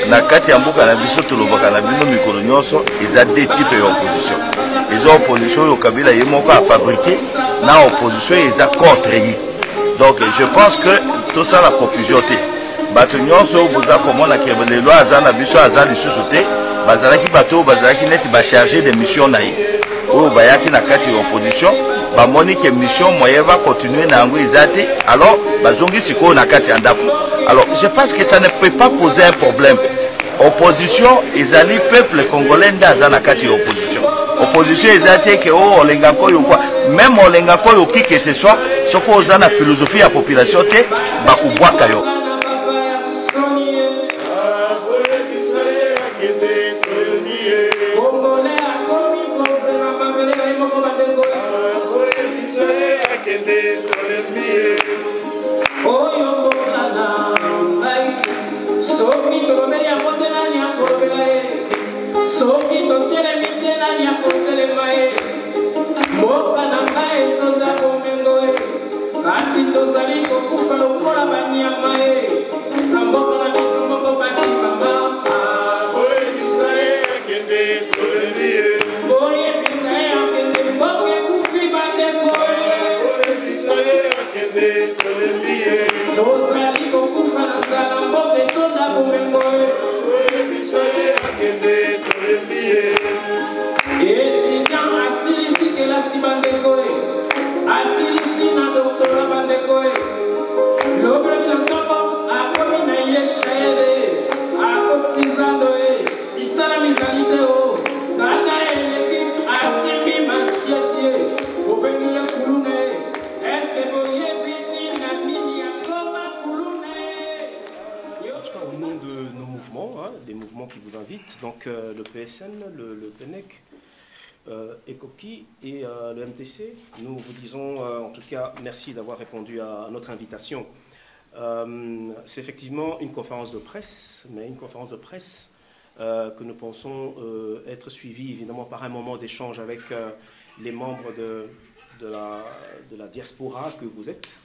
na kati ya mboka na biso tolobaka na bino mikolo nyonso eza deux types ya opposition. Eza opposition oyo Kabila ye moko a fabriqué na opposition eza contre ye. Donc je pense que tout ça la confusion te. Bato nyonso boza komona ke lelo aza na biso aza lisusu te bazalaki bato bazalaki neti ba chargé de mission na ye oyo bayaki na kati ya opposition bamoni ke mission moyen va continuer na yango eza te alors bazongi sikoyo na kati ya ndako. Alors je pense que ça ne peut pas poser un problème. Opposition ezali peuple congolais nde aza na kati ya opposition. Opposition eza te ke o olenga koyo kwa même olenga koyo ki que ce soit soko oza na philosophie ya population te bakubwaka yo. Qui vous invitent, donc le PSN, le PENEC, ECOPI et le MTC. Nous vous disons en tout cas merci d'avoir répondu à notre invitation. C'est effectivement une conférence de presse, mais une conférence de presse que nous pensons être suivie évidemment par un moment d'échange avec les membres de la diaspora que vous êtes,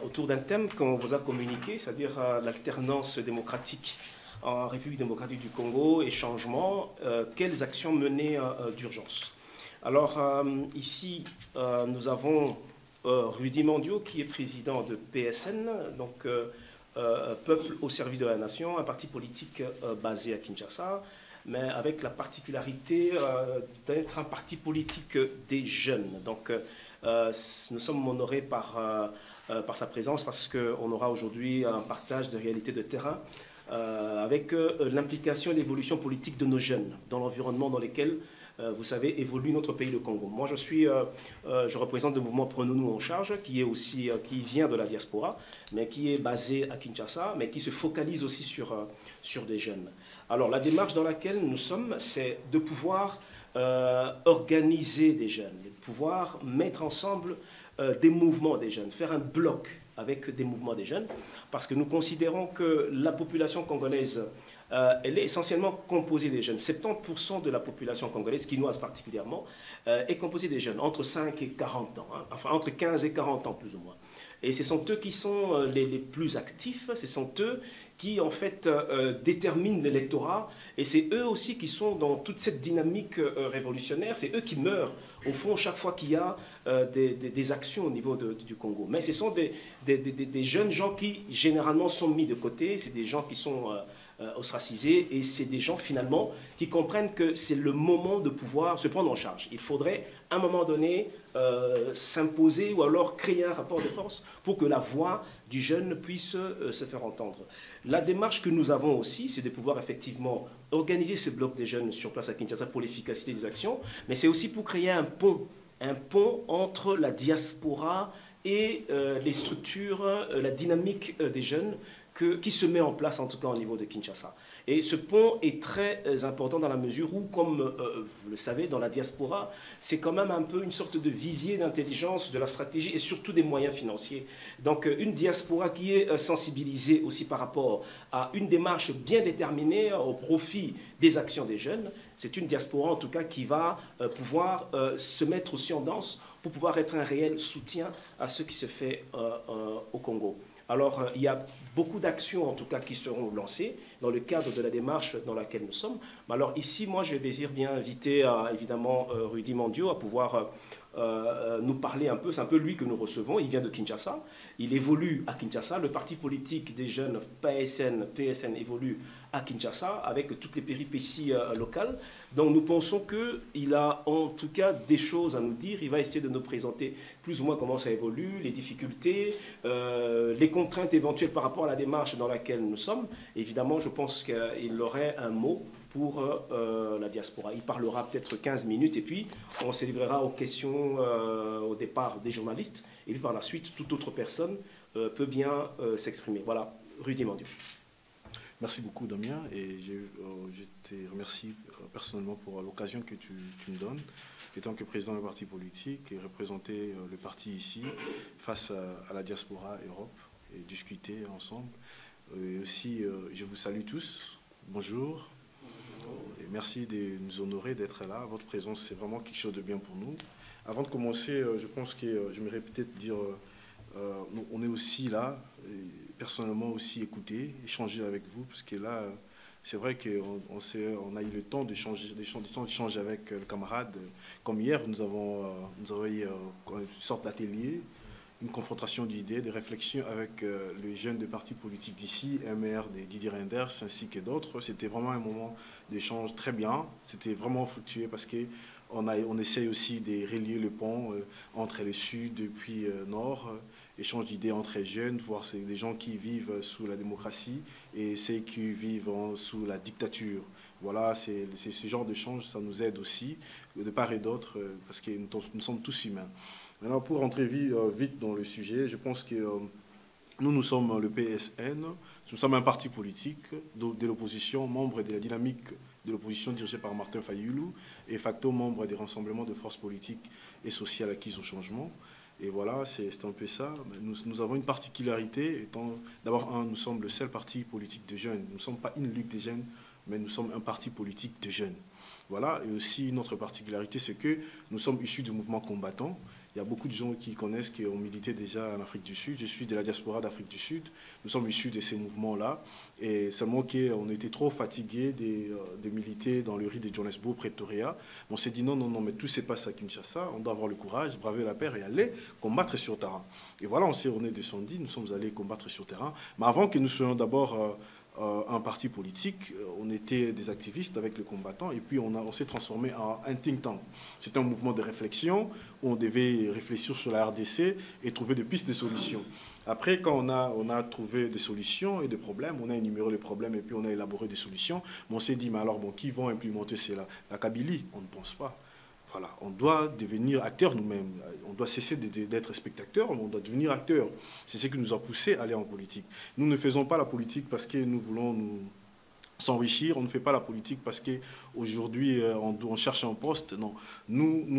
autour d'un thème qu'on vous a communiqué, c'est-à-dire l'alternance démocratique en République démocratique du Congo et changement, quelles actions mener d'urgence. Alors ici, nous avons Rudy Mandio qui est président de PSN, donc Peuple au service de la nation, un parti politique basé à Kinshasa, mais avec la particularité d'être un parti politique des jeunes. Donc nous sommes honorés par sa présence parce qu'on aura aujourd'hui un partage de réalités de terrain avec l'implication et l'évolution politique de nos jeunes dans l'environnement dans lequel, vous savez, évolue notre pays, le Congo. Moi, je représente le mouvement Prenons-nous en charge, qui vient de la diaspora, mais qui est basé à Kinshasa, mais qui se focalise aussi sur des jeunes. Alors, la démarche dans laquelle nous sommes, c'est de pouvoir organiser des jeunes, de pouvoir mettre ensemble des mouvements des jeunes, faire un bloc avec des mouvements des jeunes, parce que nous considérons que la population congolaise, elle est essentiellement composée des jeunes. 70% de la population congolaise, quinoise particulièrement, est composée des jeunes, entre 5 et 40 ans, hein, enfin entre 15 et 40 ans plus ou moins. Et ce sont eux qui sont les plus actifs, ce sont eux qui en fait déterminent l'électorat, et c'est eux aussi qui sont dans toute cette dynamique révolutionnaire, c'est eux qui meurent au fond chaque fois qu'il y a des actions au niveau du Congo. Mais ce sont des jeunes gens qui généralement sont mis de côté, c'est des gens qui sont ostracisés, et c'est des gens finalement qui comprennent que c'est le moment de pouvoir se prendre en charge. Il faudrait à un moment donné s'imposer ou alors créer un rapport de force pour que la voix du jeune puisse se faire entendre. La démarche que nous avons aussi, c'est de pouvoir effectivement organiser ce bloc des jeunes sur place à Kinshasa pour l'efficacité des actions, mais c'est aussi pour créer un pont entre la diaspora et les structures, la dynamique des jeunes qui se met en place en tout cas au niveau de Kinshasa. Et ce pont est très important dans la mesure où, comme vous le savez, dans la diaspora, c'est quand même un peu une sorte de vivier d'intelligence, de la stratégie et surtout des moyens financiers. Donc une diaspora qui est sensibilisée aussi par rapport à une démarche bien déterminée au profit des actions des jeunes, c'est une diaspora en tout cas qui va pouvoir se mettre aussi en danse pour pouvoir être un réel soutien à ce qui se fait au Congo. Alors, il y a beaucoup d'actions en tout cas qui seront lancées dans le cadre de la démarche dans laquelle nous sommes. Mais alors ici, moi, je désire bien inviter évidemment Rudy Mandio à pouvoir nous parler un peu. C'est un peu lui que nous recevons. Il vient de Kinshasa. Il évolue à Kinshasa. Le parti politique des jeunes PSN évolue à Kinshasa avec toutes les péripéties locales. Donc nous pensons qu'il a en tout cas des choses à nous dire. Il va essayer de nous présenter plus ou moins comment ça évolue, les difficultés, les contraintes éventuelles par rapport à la démarche dans laquelle nous sommes. Évidemment, je pense qu'il aurait un mot pour la diaspora. Il parlera peut-être 15 minutes et puis on se livrera aux questions au départ des journalistes et puis par la suite, toute autre personne peut bien s'exprimer. Voilà, Rudy Mandio. Merci beaucoup Damien et je te remercie personnellement pour l'occasion que tu me donnes, étant que président d'un parti politique et représenter le parti ici face à la diaspora Europe et discuter ensemble. Et aussi, je vous salue tous, bonjour, et merci de nous honorer d'être là. Votre présence, c'est vraiment quelque chose de bien pour nous. Avant de commencer, je pense que j'aimerais peut-être dire, on est aussi là, personnellement aussi écouter, échanger avec vous, parce que là, c'est vrai qu'on a eu le temps d'échanger avec le camarade. Comme hier, nous avons eu une sorte d'atelier, une confrontation d'idées, des réflexions avec les jeunes de partis politiques d'ici, MR, Didier Reinders, ainsi que d'autres. C'était vraiment un moment d'échange très bien. C'était vraiment fructueux parce qu'on essaye aussi de relier le pont entre le sud et puis nord. Échange d'idées entre les jeunes, voir c'est des gens qui vivent sous la démocratie et ceux qui vivent sous la dictature. Voilà, c'est ce genre d'échange, ça nous aide aussi, de part et d'autre, parce que nous sommes tous humains. Maintenant, pour rentrer vite dans le sujet, je pense que nous sommes le PSN, nous sommes un parti politique de l'opposition, membre de la dynamique de l'opposition dirigée par Martin Fayulu, et facto membre des rassemblements de forces politiques et sociales acquises au changement. Et voilà, c'est un peu ça. Nous avons une particularité, étant d'abord, nous sommes le seul parti politique de jeunes. Nous ne sommes pas une ligue des jeunes, mais nous sommes un parti politique de jeunes. Voilà, et aussi notre particularité, c'est que nous sommes issus du mouvement combattant. Il y a beaucoup de gens qui connaissent, qui ont milité déjà en Afrique du Sud. Je suis de la diaspora d'Afrique du Sud. Nous sommes issus de ces mouvements-là. Et seulement qu'on était trop fatigués de militer dans le riz de Johannesburg, Pretoria. On s'est dit non, mais tout se passe à Kinshasa. On doit avoir le courage, braver la peur et aller combattre sur terrain. Et voilà, on est descendu, nous sommes allés combattre sur terrain. Mais avant que nous soyons d'abord un parti politique, on était des activistes avec le combattant et puis on s'est transformé en un think tank. C'était un mouvement de réflexion où on devait réfléchir sur la RDC et trouver des pistes de solutions. Après, quand on a trouvé des solutions et des problèmes, on a énuméré les problèmes et puis on a élaboré des solutions, mais on s'est dit, mais alors, bon, qui vont implémenter cela? La Kabylie? On ne pense pas. Voilà, on doit devenir acteurs nous-mêmes. On doit cesser d'être spectateurs, mais on doit devenir acteurs. C'est ce qui nous a poussé à aller en politique. Nous ne faisons pas la politique parce que nous voulons nous s'enrichir. On ne fait pas la politique parce qu'aujourd'hui, on cherche un poste. Non.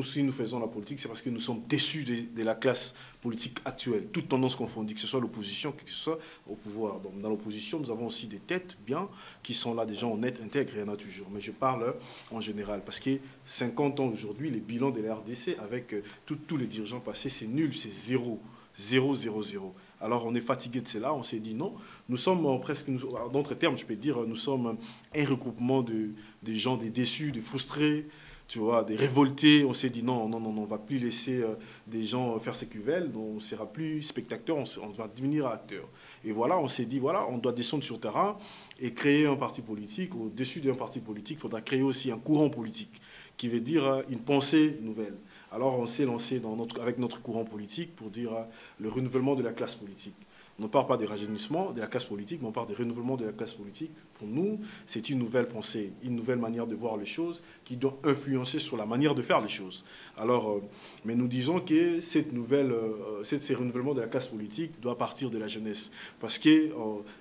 Si nous faisons la politique, c'est parce que nous sommes déçus de la classe politique actuelle. Toutes tendances confondues, que ce soit l'opposition, que ce soit au pouvoir. Donc, dans l'opposition, nous avons aussi des têtes bien qui sont là, des gens honnêtes, intègres, il y en a toujours. Mais je parle en général parce que 50 ans aujourd'hui, les bilans de la RDC avec tous les dirigeants passés, c'est nul, c'est 0. 0, 0, 0. Alors on est fatigué de cela, on s'est dit non, nous sommes presque, en d'autres termes je peux dire, nous sommes un regroupement de gens, des déçus, des frustrés, tu vois, des révoltés. On s'est dit non, on ne va plus laisser des gens faire ce qu'ils veulent, on ne sera plus spectateur, on va devenir acteur. Et voilà, on s'est dit, voilà, on doit descendre sur le terrain et créer un parti politique. Au-dessus d'un parti politique, il faudra créer aussi un courant politique, qui veut dire une pensée nouvelle. Alors on s'est lancé avec notre courant politique pour dire le renouvellement de la classe politique. On ne parle pas des rajeunissements de la classe politique, mais on parle des renouvellements de la classe politique. Pour nous, c'est une nouvelle pensée, une nouvelle manière de voir les choses qui doit influencer sur la manière de faire les choses. Alors, mais nous disons que ces renouvellements de la classe politique doit partir de la jeunesse. Parce que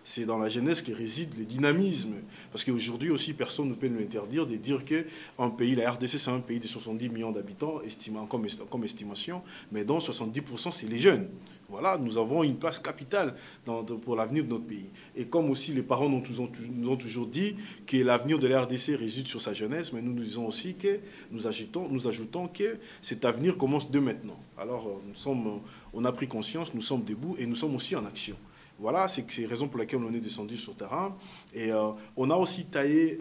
c'est dans la jeunesse que réside le dynamisme. Parce qu'aujourd'hui aussi, personne ne peut nous interdire de dire qu'un pays, la RDC, c'est un pays de 70 millions d'habitants, comme estimation, mais dont 70%, c'est les jeunes. Voilà, nous avons une place capitale pour l'avenir de notre pays. Et comme aussi les parents nous ont toujours dit que l'avenir de la RDC réside sur sa jeunesse, mais nous disons aussi que nous ajoutons que cet avenir commence de maintenant. Alors, on a pris conscience, nous sommes debout et nous sommes aussi en action. Voilà, c'est la raison pour laquelle on est descendu sur le terrain. Et on a aussi taillé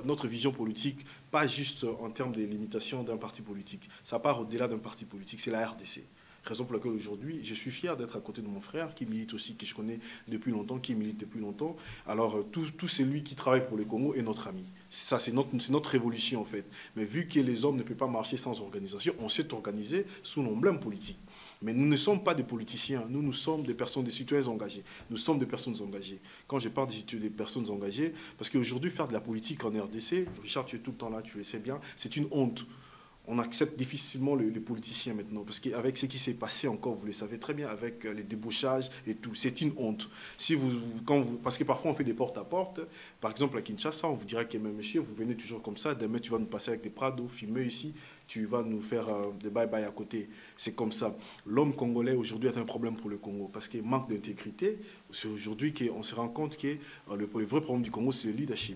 notre vision politique, pas juste en termes de limitation d'un parti politique. Ça part au-delà d'un parti politique, c'est la RDC. Raison pour laquelle aujourd'hui, je suis fier d'être à côté de mon frère, qui milite aussi, que je connais depuis longtemps, qui milite depuis longtemps. Alors, tout celui qui travaille pour le Congo est notre ami. Ça, c'est notre révolution, en fait. Mais vu que les hommes ne peuvent pas marcher sans organisation, on s'est organisé sous l'emblème politique. Mais nous ne sommes pas des politiciens, nous sommes des personnes, des citoyens engagés. Nous sommes des personnes engagées. Quand je parle des personnes engagées, parce qu'aujourd'hui, faire de la politique en RDC, Richard, tu es tout le temps là, tu le sais bien, c'est une honte. On accepte difficilement les politiciens maintenant, parce qu'avec ce qui s'est passé encore, vous le savez très bien, avec les débauchages et tout, c'est une honte. Si parce que parfois on fait des porte-à-porte, par exemple à Kinshasa, on vous dira que monsieur, vous venez toujours comme ça, demain tu vas nous passer avec des prados fumeux ici, tu vas nous faire des bye-bye à côté. C'est comme ça. L'homme congolais aujourd'hui est un problème pour le Congo, parce qu'il manque d'intégrité. C'est aujourd'hui qu'on se rend compte que le vrai problème du Congo, c'est le leadership.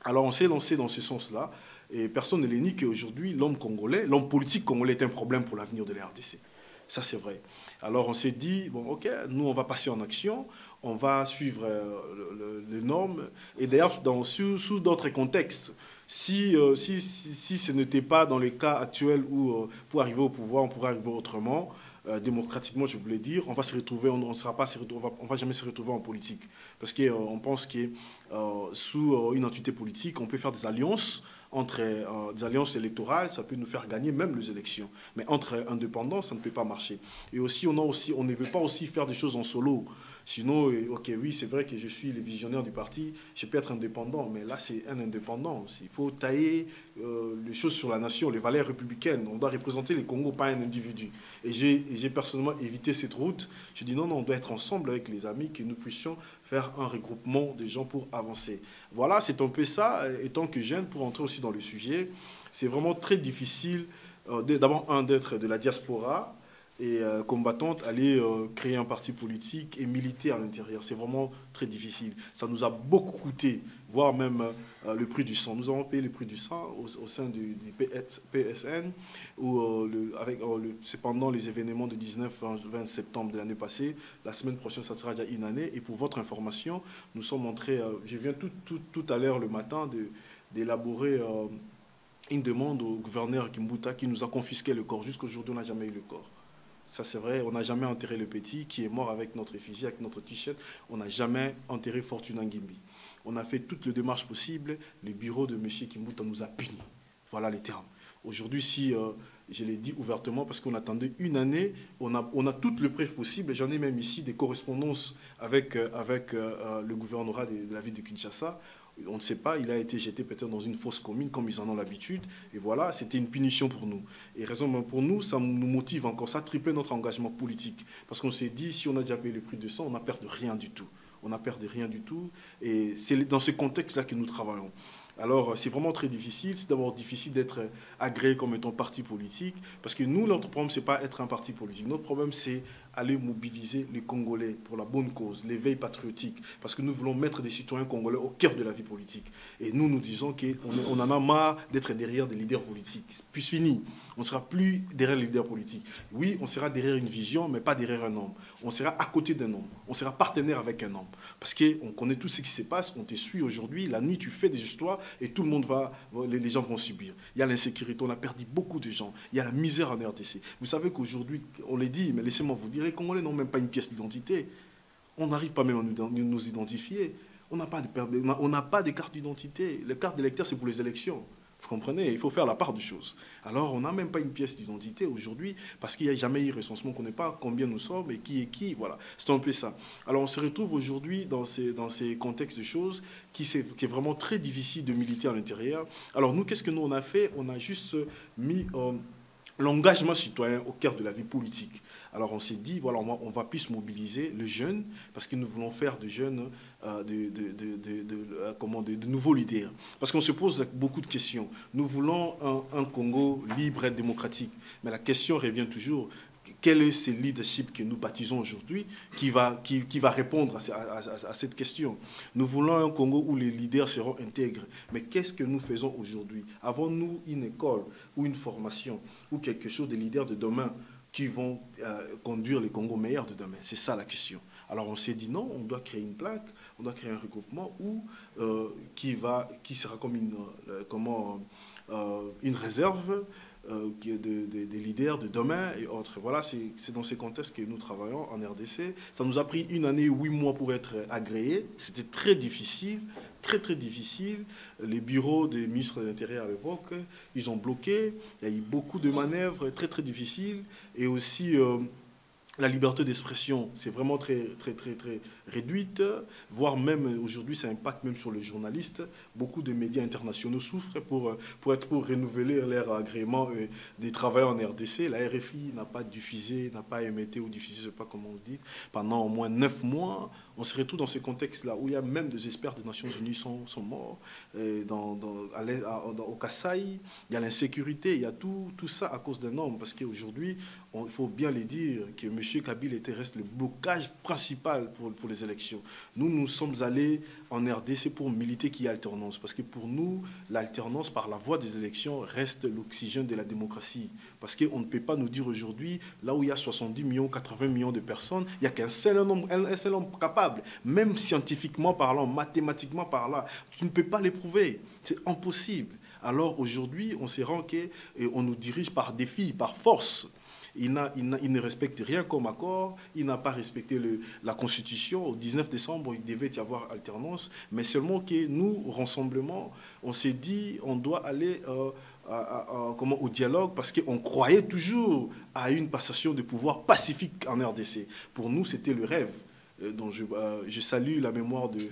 Alors on s'est lancé dans ce sens-là. Et personne ne les nie qu'aujourd'hui, l'homme politique congolais est un problème pour l'avenir de la RDC. Ça, c'est vrai. Alors, on s'est dit, bon, OK, nous, on va passer en action, on va suivre les normes. Et d'ailleurs, sous d'autres contextes, si ce n'était pas dans le cas actuel où, pour arriver au pouvoir, on pourrait arriver autrement, démocratiquement, je voulais dire, on va se retrouver, on va jamais se retrouver en politique. Parce qu'on pense que sous une entité politique, on peut faire des alliances des alliances électorales, ça peut nous faire gagner même les élections. Mais entre indépendants, ça ne peut pas marcher. Et aussi, on ne veut pas aussi faire des choses en solo. Sinon, OK, oui, c'est vrai que je suis le visionnaire du parti, je peux être indépendant, mais là, c'est un indépendant. Il faut tailler les choses sur la nation, les valeurs républicaines. On doit représenter les Congos, pas un individu. Et j'ai personnellement évité cette route. Je dis non, on doit être ensemble avec les amis, que nous puissions faire un regroupement de gens pour avancer. Voilà, c'est un peu ça. Étant que jeune, pour entrer aussi dans le sujet, c'est vraiment très difficile, d'abord, d'être de la diaspora et combattante, aller créer un parti politique et militer à l'intérieur. C'est vraiment très difficile. Ça nous a beaucoup coûté, voire même le prix du sang. Nous avons payé le prix du sang au sein du PSN, où c'est pendant les événements de 19-20 septembre de l'année passée. La semaine prochaine, ça sera déjà une année. Et pour votre information, nous sommes entrés, je viens tout à l'heure le matin d'élaborer une demande au gouverneur Kimbuta qui nous a confisqué le corps. Jusqu'aujourd'hui, on n'a jamais eu le corps. Ça, c'est vrai, on n'a jamais enterré le petit qui est mort avec notre effigie, avec notre t-shirt. On n'a jamais enterré Fortuna Ngimbi. On a fait toutes les démarches possibles. Le bureau de M. Kimbuta nous a punis. Voilà les termes. Aujourd'hui, si je l'ai dit ouvertement, parce qu'on attendait une année, on a toutes les preuves possibles. J'en ai même ici des correspondances avec le gouvernorat de la ville de Kinshasa. On ne sait pas, il a été jeté peut-être dans une fosse commune comme ils en ont l'habitude. Et voilà, c'était une punition pour nous. Et raison pour nous, ça nous motive encore. Ça a triplé notre engagement politique. Parce qu'on s'est dit, si on a déjà payé le prix de sang, on n'a perdu rien du tout. On n'a perdu rien du tout. Et c'est dans ce contexte-là que nous travaillons. Alors, c'est vraiment très difficile. C'est d'abord difficile d'être agréé comme étant parti politique. Parce que nous, notre problème, ce n'est pas être un parti politique. Notre problème, c'est aller mobiliser les Congolais pour la bonne cause, l'éveil patriotique. Parce que nous voulons mettre des citoyens congolais au cœur de la vie politique. Et nous disons qu'on en a marre d'être derrière des leaders politiques. Puis fini. On ne sera plus derrière les leaders politiques. Oui, on sera derrière une vision, mais pas derrière un homme. On sera à côté d'un homme. On sera partenaire avec un homme. Parce qu'on connaît tout ce qui se passe. On te suit aujourd'hui. La nuit, tu fais des histoires et tout le monde les gens vont subir. Il y a l'insécurité. On a perdu beaucoup de gens. Il y a la misère en RDC. Vous savez qu'aujourd'hui, on les dit, mais laissez-moi vous dire, les Congolais n'ont même pas une pièce d'identité. On n'arrive pas même à nous identifier. On n'a pas de carte d'identité. Les cartes d'électeurs, c'est pour les élections. Vous comprenez? Il faut faire la part des choses. Alors, on n'a même pas une pièce d'identité aujourd'hui parce qu'il n'y a jamais eu recensement, qu'on ne connaît pas combien nous sommes et qui est qui. Voilà, c'est un peu ça. Alors, on se retrouve aujourd'hui dans ces contextes de choses qui est vraiment très difficile de militer à l'intérieur. Alors, nous, qu'est-ce que nous, on a fait? On a juste mis l'engagement citoyen au cœur de la vie politique. Alors on s'est dit, voilà, on va plus mobiliser les jeunes, parce que nous voulons faire de jeunes de nouveaux leaders. Parce qu'on se pose beaucoup de questions. Nous voulons un Congo libre et démocratique. Mais la question revient toujours, quel est ce leadership que nous baptisons aujourd'hui qui va répondre à cette question? Nous voulons un Congo où les leaders seront intègres. Mais qu'est-ce que nous faisons aujourd'hui? Avons-nous une école ou une formation ou quelque chose des leaders de demain qui vont conduire les Congos meilleurs de demain? C'est ça la question. Alors on s'est dit non, on doit créer une plaque, on doit créer un regroupement qui sera comme une réserve des leaders de demain et autres. Voilà, c'est dans ces contextes que nous travaillons en RDC. Ça nous a pris 1 année, 8 mois pour être agréés. C'était très difficile, très difficile. Les bureaux des ministres de l'Intérieur à l'époque, ils ont bloqué. Il y a eu beaucoup de manœuvres très difficiles. Et aussi, la liberté d'expression, c'est vraiment très réduite, voire même aujourd'hui, ça impacte même sur les journalistes. Beaucoup de médias internationaux souffrent pour renouveler leur agrément des travailleurs en RDC. La RFI n'a pas diffusé, n'a pas émetté ou diffusé, je ne sais pas comment on dit, pendant au moins 9 mois. On se retrouve dans ce contexte-là où il y a même des experts des Nations Unies sont morts. Au Kasaï, il y a l'insécurité, il y a tout ça à cause d'un homme. Parce qu'aujourd'hui, il faut bien le dire que M. Kabila reste le blocage principal pour les élections. Nous sommes allés en RDC pour militer qu'il y ait alternance. Parce que pour nous, l'alternance par la voie des élections reste l'oxygène de la démocratie. Parce qu'on ne peut pas nous dire aujourd'hui, là où il y a 70 millions, 80 millions de personnes, il n'y a qu'un seul homme capable. Même scientifiquement parlant, mathématiquement parlant, tu ne peux pas l'éprouver. C'est impossible. Alors aujourd'hui, on se rend qu'on nous dirige par défi, par force. Il ne respecte rien comme accord, il n'a pas respecté la Constitution. Au 19 décembre, il devait y avoir alternance, mais seulement que nous, au rassemblement, on s'est dit on doit aller au dialogue parce qu'on croyait toujours à une passation de pouvoir pacifique en RDC. Pour nous, c'était le rêve. Donc je salue la mémoire du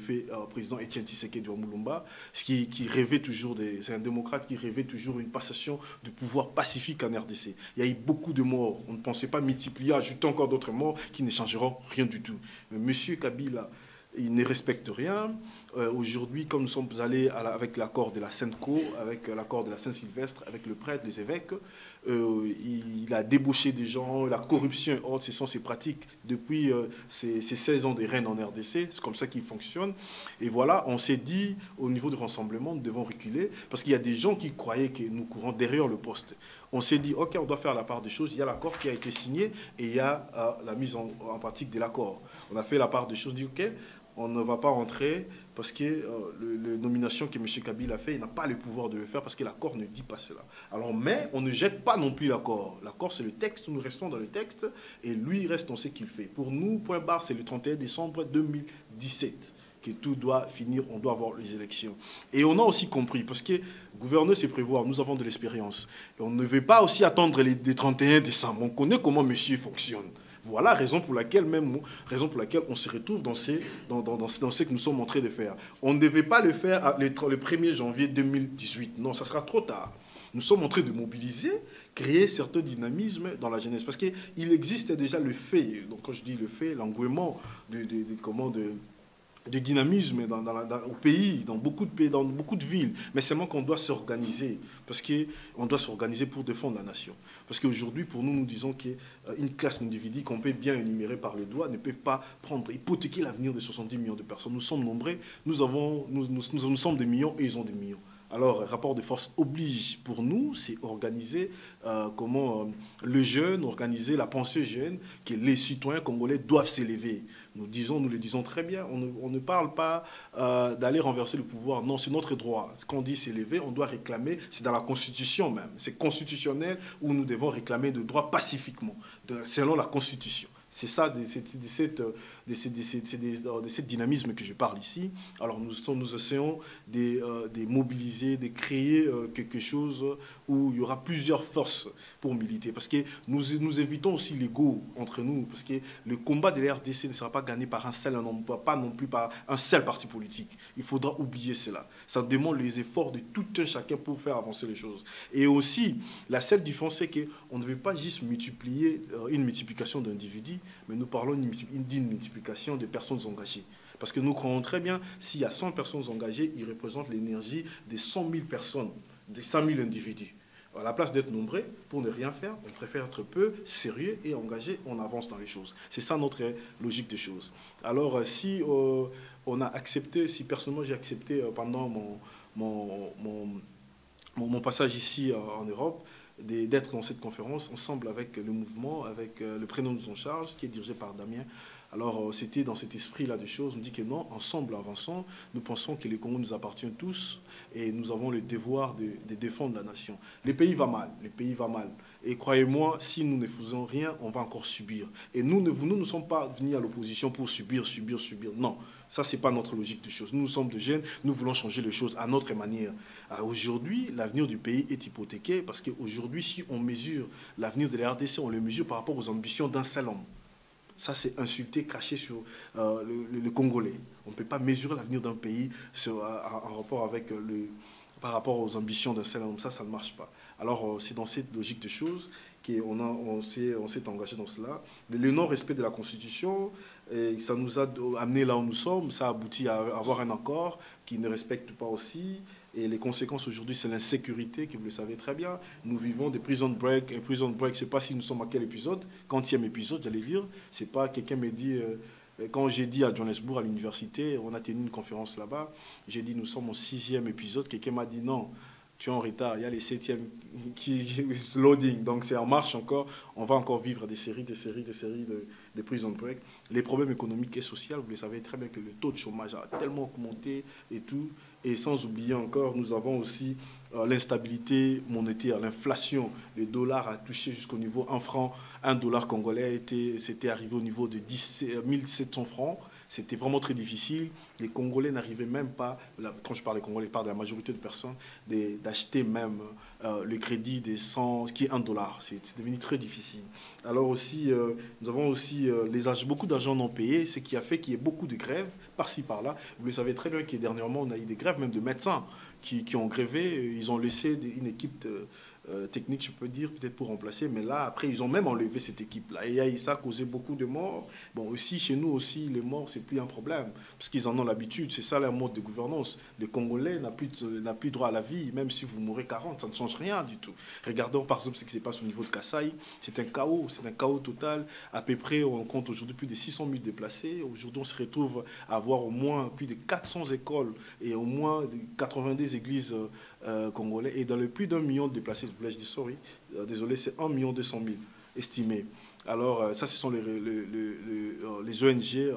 président Etienne Tshisekedi de Moulumba, qui rêvait toujours, c'est un démocrate qui rêvait toujours une passation de pouvoir pacifique en RDC. Il y a eu beaucoup de morts, on ne pensait pas multiplier, ajouter encore d'autres morts qui ne changeront rien du tout. Mais M. Kabila, il ne respecte rien. Aujourd'hui, comme nous sommes allés avec l'accord de la Sainte-Co, avec l'accord de la Saint-Sylvestre, avec le prêtre, les évêques, il a débauché des gens, la corruption, ce sont ses pratiques depuis ses 16 ans de règne en RDC, c'est comme ça qu'il fonctionne. Et voilà, on s'est dit, au niveau du rassemblement, nous devons reculer, parce qu'il y a des gens qui croyaient que nous courons derrière le poste. On s'est dit, ok, on doit faire la part des choses, il y a l'accord qui a été signé, et il y a la mise en pratique de l'accord. On a fait la part des choses, dit, ok, on ne va pas entrer parce que la nomination que M. Kabila a fait, il n'a pas le pouvoir de le faire parce que l'accord ne dit pas cela. Alors, mais on ne jette pas non plus l'accord. L'accord, c'est le texte, nous restons dans le texte et lui, il reste dans ce qu'il fait. Pour nous, point barre, c'est le 31 décembre 2017 que tout doit finir, on doit avoir les élections. Et on a aussi compris, parce que gouverner, c'est prévoir, nous avons de l'expérience. Et on ne veut pas aussi attendre les 31 décembre. On connaît comment monsieur fonctionne. Voilà la raison pour laquelle on se retrouve dans ce que nous sommes en train de faire. On ne devait pas le faire le 1er janvier 2018. Non, ça sera trop tard. Nous sommes en train de mobiliser, créer certains dynamismes dans la jeunesse. Parce qu'il existe déjà le fait, donc quand je dis le fait, l'engouement de dynamisme au pays, dans beaucoup de pays, dans beaucoup de villes. Mais seulement qu'on doit s'organiser, parce qu'on doit s'organiser pour défendre la nation. Parce qu'aujourd'hui, pour nous, nous disons qu'une classe individuelle qu'on peut bien énumérer par le doigt ne peut pas hypothéquer l'avenir de 70 millions de personnes. Nous sommes nombreux, nous sommes des millions et ils ont des millions. Alors, rapport de force oblige pour nous, c'est organiser le jeune, organiser la pensée jeune, que les citoyens congolais doivent s'élever. Nous le disons très bien, on ne parle pas d'aller renverser le pouvoir. Non, c'est notre droit. Quand on dit s'élever, on doit réclamer, c'est dans la Constitution même. C'est constitutionnel où nous devons réclamer de droits pacifiquement, selon la Constitution. C'est ça, de ce dynamisme que je parle ici. Alors nous essayons de mobiliser, de créer quelque chose où il y aura plusieurs forces pour militer. Parce que nous évitons aussi l'ego entre nous. Parce que le combat de la RDC ne sera pas gagné par un seul homme, pas non plus par un seul parti politique. Il faudra oublier cela. Ça demande les efforts de tout un chacun pour faire avancer les choses. Et aussi, la seule différence, c'est qu'on ne veut pas juste multiplier une multiplication d'individus, mais nous parlons d'une multiplication de personnes engagées. Parce que nous croyons très bien, s'il y a 100 personnes engagées, ils représentent l'énergie des 100 000 personnes, des 100 000 individus. À la place d'être nombreux, pour ne rien faire, on préfère être peu, sérieux et engagé, on avance dans les choses. C'est ça notre logique des choses. Alors, si on a accepté, si personnellement j'ai accepté pendant mon passage ici en Europe, d'être dans cette conférence ensemble avec le mouvement, avec le prénom de son charge, qui est dirigé par Damien, Alors, c'était dans cet esprit-là des choses. On dit que non, ensemble, avançons. Nous pensons que le Congo nous appartient tous et nous avons le devoir de défendre la nation. Le pays va mal, le pays va mal. Et croyez-moi, si nous ne faisons rien, on va encore subir. Et nous ne sommes pas venus à l'opposition pour subir. Non, ça, ce n'est pas notre logique de choses. Nous sommes de jeunes, nous voulons changer les choses à notre manière. Aujourd'hui, l'avenir du pays est hypothéqué parce qu'aujourd'hui, si on mesure l'avenir de la RDC, on le mesure par rapport aux ambitions d'un seul homme. Ça, c'est insulter, cracher sur le Congolais. On ne peut pas mesurer l'avenir d'un pays en rapport avec par rapport aux ambitions d'un seul homme. Ça ne marche pas. Alors, c'est dans cette logique de choses qu'on s'est engagé dans cela. Le non-respect de la Constitution, et ça nous a amené là où nous sommes. Ça a abouti à avoir un accord qui ne respecte pas aussi. Et les conséquences aujourd'hui, c'est l'insécurité, que vous le savez très bien. Nous vivons des prison break. Et prison break, je ne sais pas si nous sommes à quel épisode, 40e épisode, j'allais dire. C'est pas, quelqu'un me dit, quand j'ai dit à Johannesburg, à l'université, on a tenu une conférence là-bas, j'ai dit, nous sommes au 6e épisode. Quelqu'un m'a dit, non, tu es en retard, il y a les 7e qui est loading, donc c'est en marche encore. On va encore vivre des séries de prison break. Les problèmes économiques et sociaux, vous le savez très bien que le taux de chômage a tellement augmenté et tout. Et sans oublier encore, nous avons aussi l'instabilité monétaire, l'inflation. Le dollar a touché jusqu'au niveau 1 franc. Un dollar congolais c'était arrivé au niveau de 1700 francs. C'était vraiment très difficile. Les Congolais n'arrivaient même pas, quand je parle des Congolais, je parle de la majorité de personnes, d'acheter même le crédit des 100, qui est 1 dollar. C'est devenu très difficile. Alors aussi, nous avons aussi beaucoup d'argent non payé, ce qui a fait qu'il y ait beaucoup de grèves, par-ci, par-là. Vous le savez très bien que dernièrement, on a eu des grèves, même de médecins qui ont grévé. Ils ont laissé une équipe technique, je peux dire, peut-être pour remplacer. Mais là, après, ils ont même enlevé cette équipe-là. Et ça a causé beaucoup de morts. Bon, aussi, chez nous aussi, les morts, c'est plus un problème, parce qu'ils en ont l'habitude. C'est ça leur mode de gouvernance. Les Congolais n'ont plus droit à la vie, même si vous mourrez 40, ça ne change rien du tout. Regardons par exemple ce qui se passe au niveau de Kasaï. C'est un chaos total. À peu près, on compte aujourd'hui plus de 600 000 déplacés. Aujourd'hui, on se retrouve à avoir au moins plus de 400 écoles et au moins 90 églises congolais. Et dans le plus d'1 million de déplacés, je dis sorry, désolé, c'est 1 200 000 estimés. Alors, ça, ce sont les ONG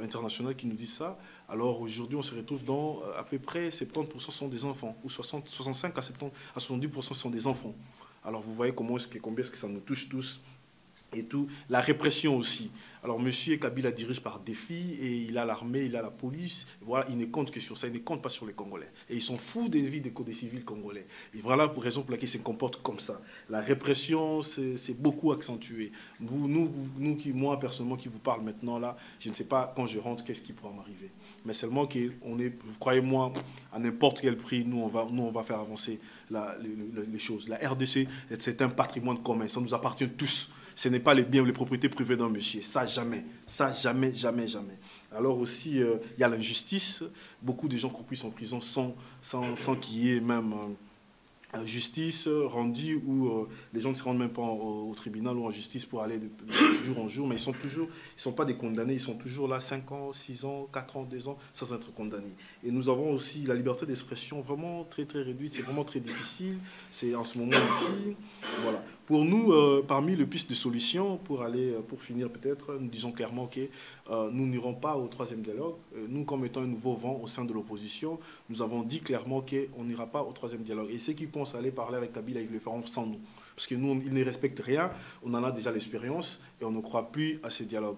internationales qui nous disent ça. Alors, aujourd'hui, on se retrouve dans à peu près 70% sont des enfants, ou 65 à 70% sont des enfants. Alors, vous voyez combien est-ce que ça nous touche tous. Et tout, la répression aussi. Alors, M. Kabila dirige par défi et il a l'armée, il a la police. Voilà, il ne compte que sur ça, il ne compte pas sur les Congolais. Et ils sont fous des vies des civils congolais. Et voilà pour raison pour laquelle ils se comportent comme ça. La répression, c'est beaucoup accentué. Moi, personnellement, qui vous parle maintenant là, je ne sais pas quand je rentre, qu'est-ce qui pourra m'arriver. Mais seulement qu'on est, croyez-moi, à n'importe quel prix, nous on va faire avancer les choses. La RDC, c'est un patrimoine commun, ça nous appartient tous. Ce n'est pas les biens ou les propriétés privées d'un monsieur. Ça, jamais. Ça, jamais, jamais, jamais. Alors aussi, il y a l'injustice. Beaucoup de gens qui sont en prison sans qu'il y ait même justice rendue ou les gens ne se rendent même pas au tribunal ou en justice pour aller de jour en jour. Mais ils ne sont pas des condamnés. Ils sont toujours là 5 ans, 6 ans, 4 ans, 2 ans sans être condamnés. Et nous avons aussi la liberté d'expression vraiment très, très réduite. C'est vraiment très difficile. C'est en ce moment ici. Voilà. Pour nous, parmi les pistes de solutions, pour finir peut-être, nous disons clairement que nous n'irons pas au 3e dialogue. Nous, comme étant un nouveau vent au sein de l'opposition, nous avons dit clairement qu'on n'ira pas au 3e dialogue. Et ceux qui pensent aller parler avec Kabila, ils le feront sans nous. Parce que nous, ils ne respectent rien, on en a déjà l'expérience et on ne croit plus à ces dialogues.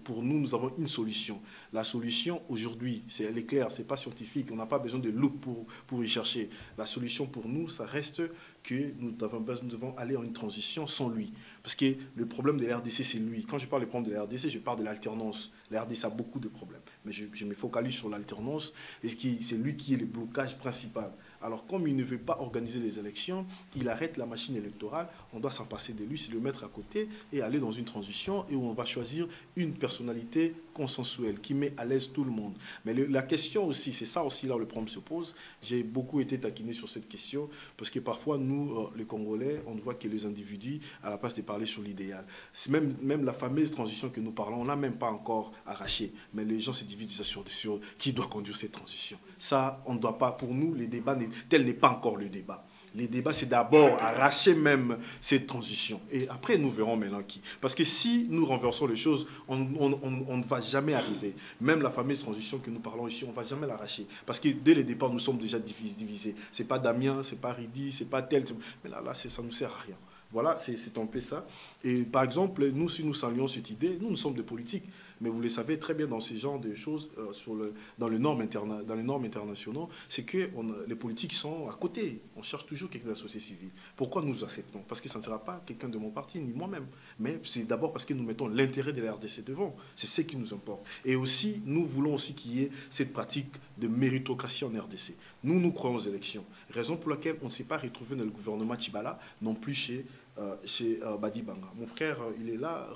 Pour nous, nous avons une solution. La solution, aujourd'hui, elle est claire, ce n'est pas scientifique, on n'a pas besoin de loupe pour y chercher. La solution pour nous, ça reste que nous devons aller en une transition sans lui. Parce que le problème de la RDC, c'est lui. Quand je parle du problème de la RDC, je parle de l'alternance. La RDC a beaucoup de problèmes. Mais je me focalise sur l'alternance et c'est lui qui est le blocage principal. Alors, comme il ne veut pas organiser les élections, il arrête la machine électorale. On doit s'en passer de lui, c'est le mettre à côté et aller dans une transition et où on va choisir une personnalité consensuelle qui met à l'aise tout le monde. Mais la question aussi, c'est ça aussi là où le problème se pose. J'ai beaucoup été taquiné sur cette question parce que parfois, nous, les Congolais, on ne voit que les individus à la place de parler sur l'idéal. C'est même la fameuse transition que nous parlons, on n'a même pas encore arraché. Mais les gens se divisent déjà sur qui doit conduire cette transition. Ça, on ne doit pas, pour nous, les débats, tel n'est pas encore le débat. Les débats, c'est d'abord arracher même cette transition. Et après, nous verrons maintenant qui. Parce que si nous renversons les choses, on ne va jamais arriver. Même la fameuse transition que nous parlons ici, on ne va jamais l'arracher. Parce que dès le départ, nous sommes déjà divisés. Ce n'est pas Damien, ce n'est pas Ridi, ce n'est pas tel. Mais là ça ne nous sert à rien. Voilà, c'est un peu ça. Et par exemple, nous, si nous saluons cette idée, nous sommes des politiques. Mais vous le savez très bien dans ces genres de choses, dans les normes internationaux, c'est que les politiques sont à côté. On cherche toujours quelqu'un de la société civile. Pourquoi nous acceptons? Parce que ça ne sera pas quelqu'un de mon parti, ni moi-même. Mais c'est d'abord parce que nous mettons l'intérêt de la RDC devant. C'est ce qui nous importe. Et aussi, nous voulons aussi qu'il y ait cette pratique de méritocratie en RDC. Nous croyons aux élections. Raison pour laquelle on ne s'est pas retrouvé dans le gouvernement Tchibala, non plus chez Badi Banga. Mon frère, il est là,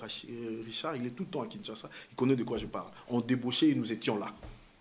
Richard, il est tout le temps à Kinshasa, il connaît de quoi je parle. On débauchait et nous étions là.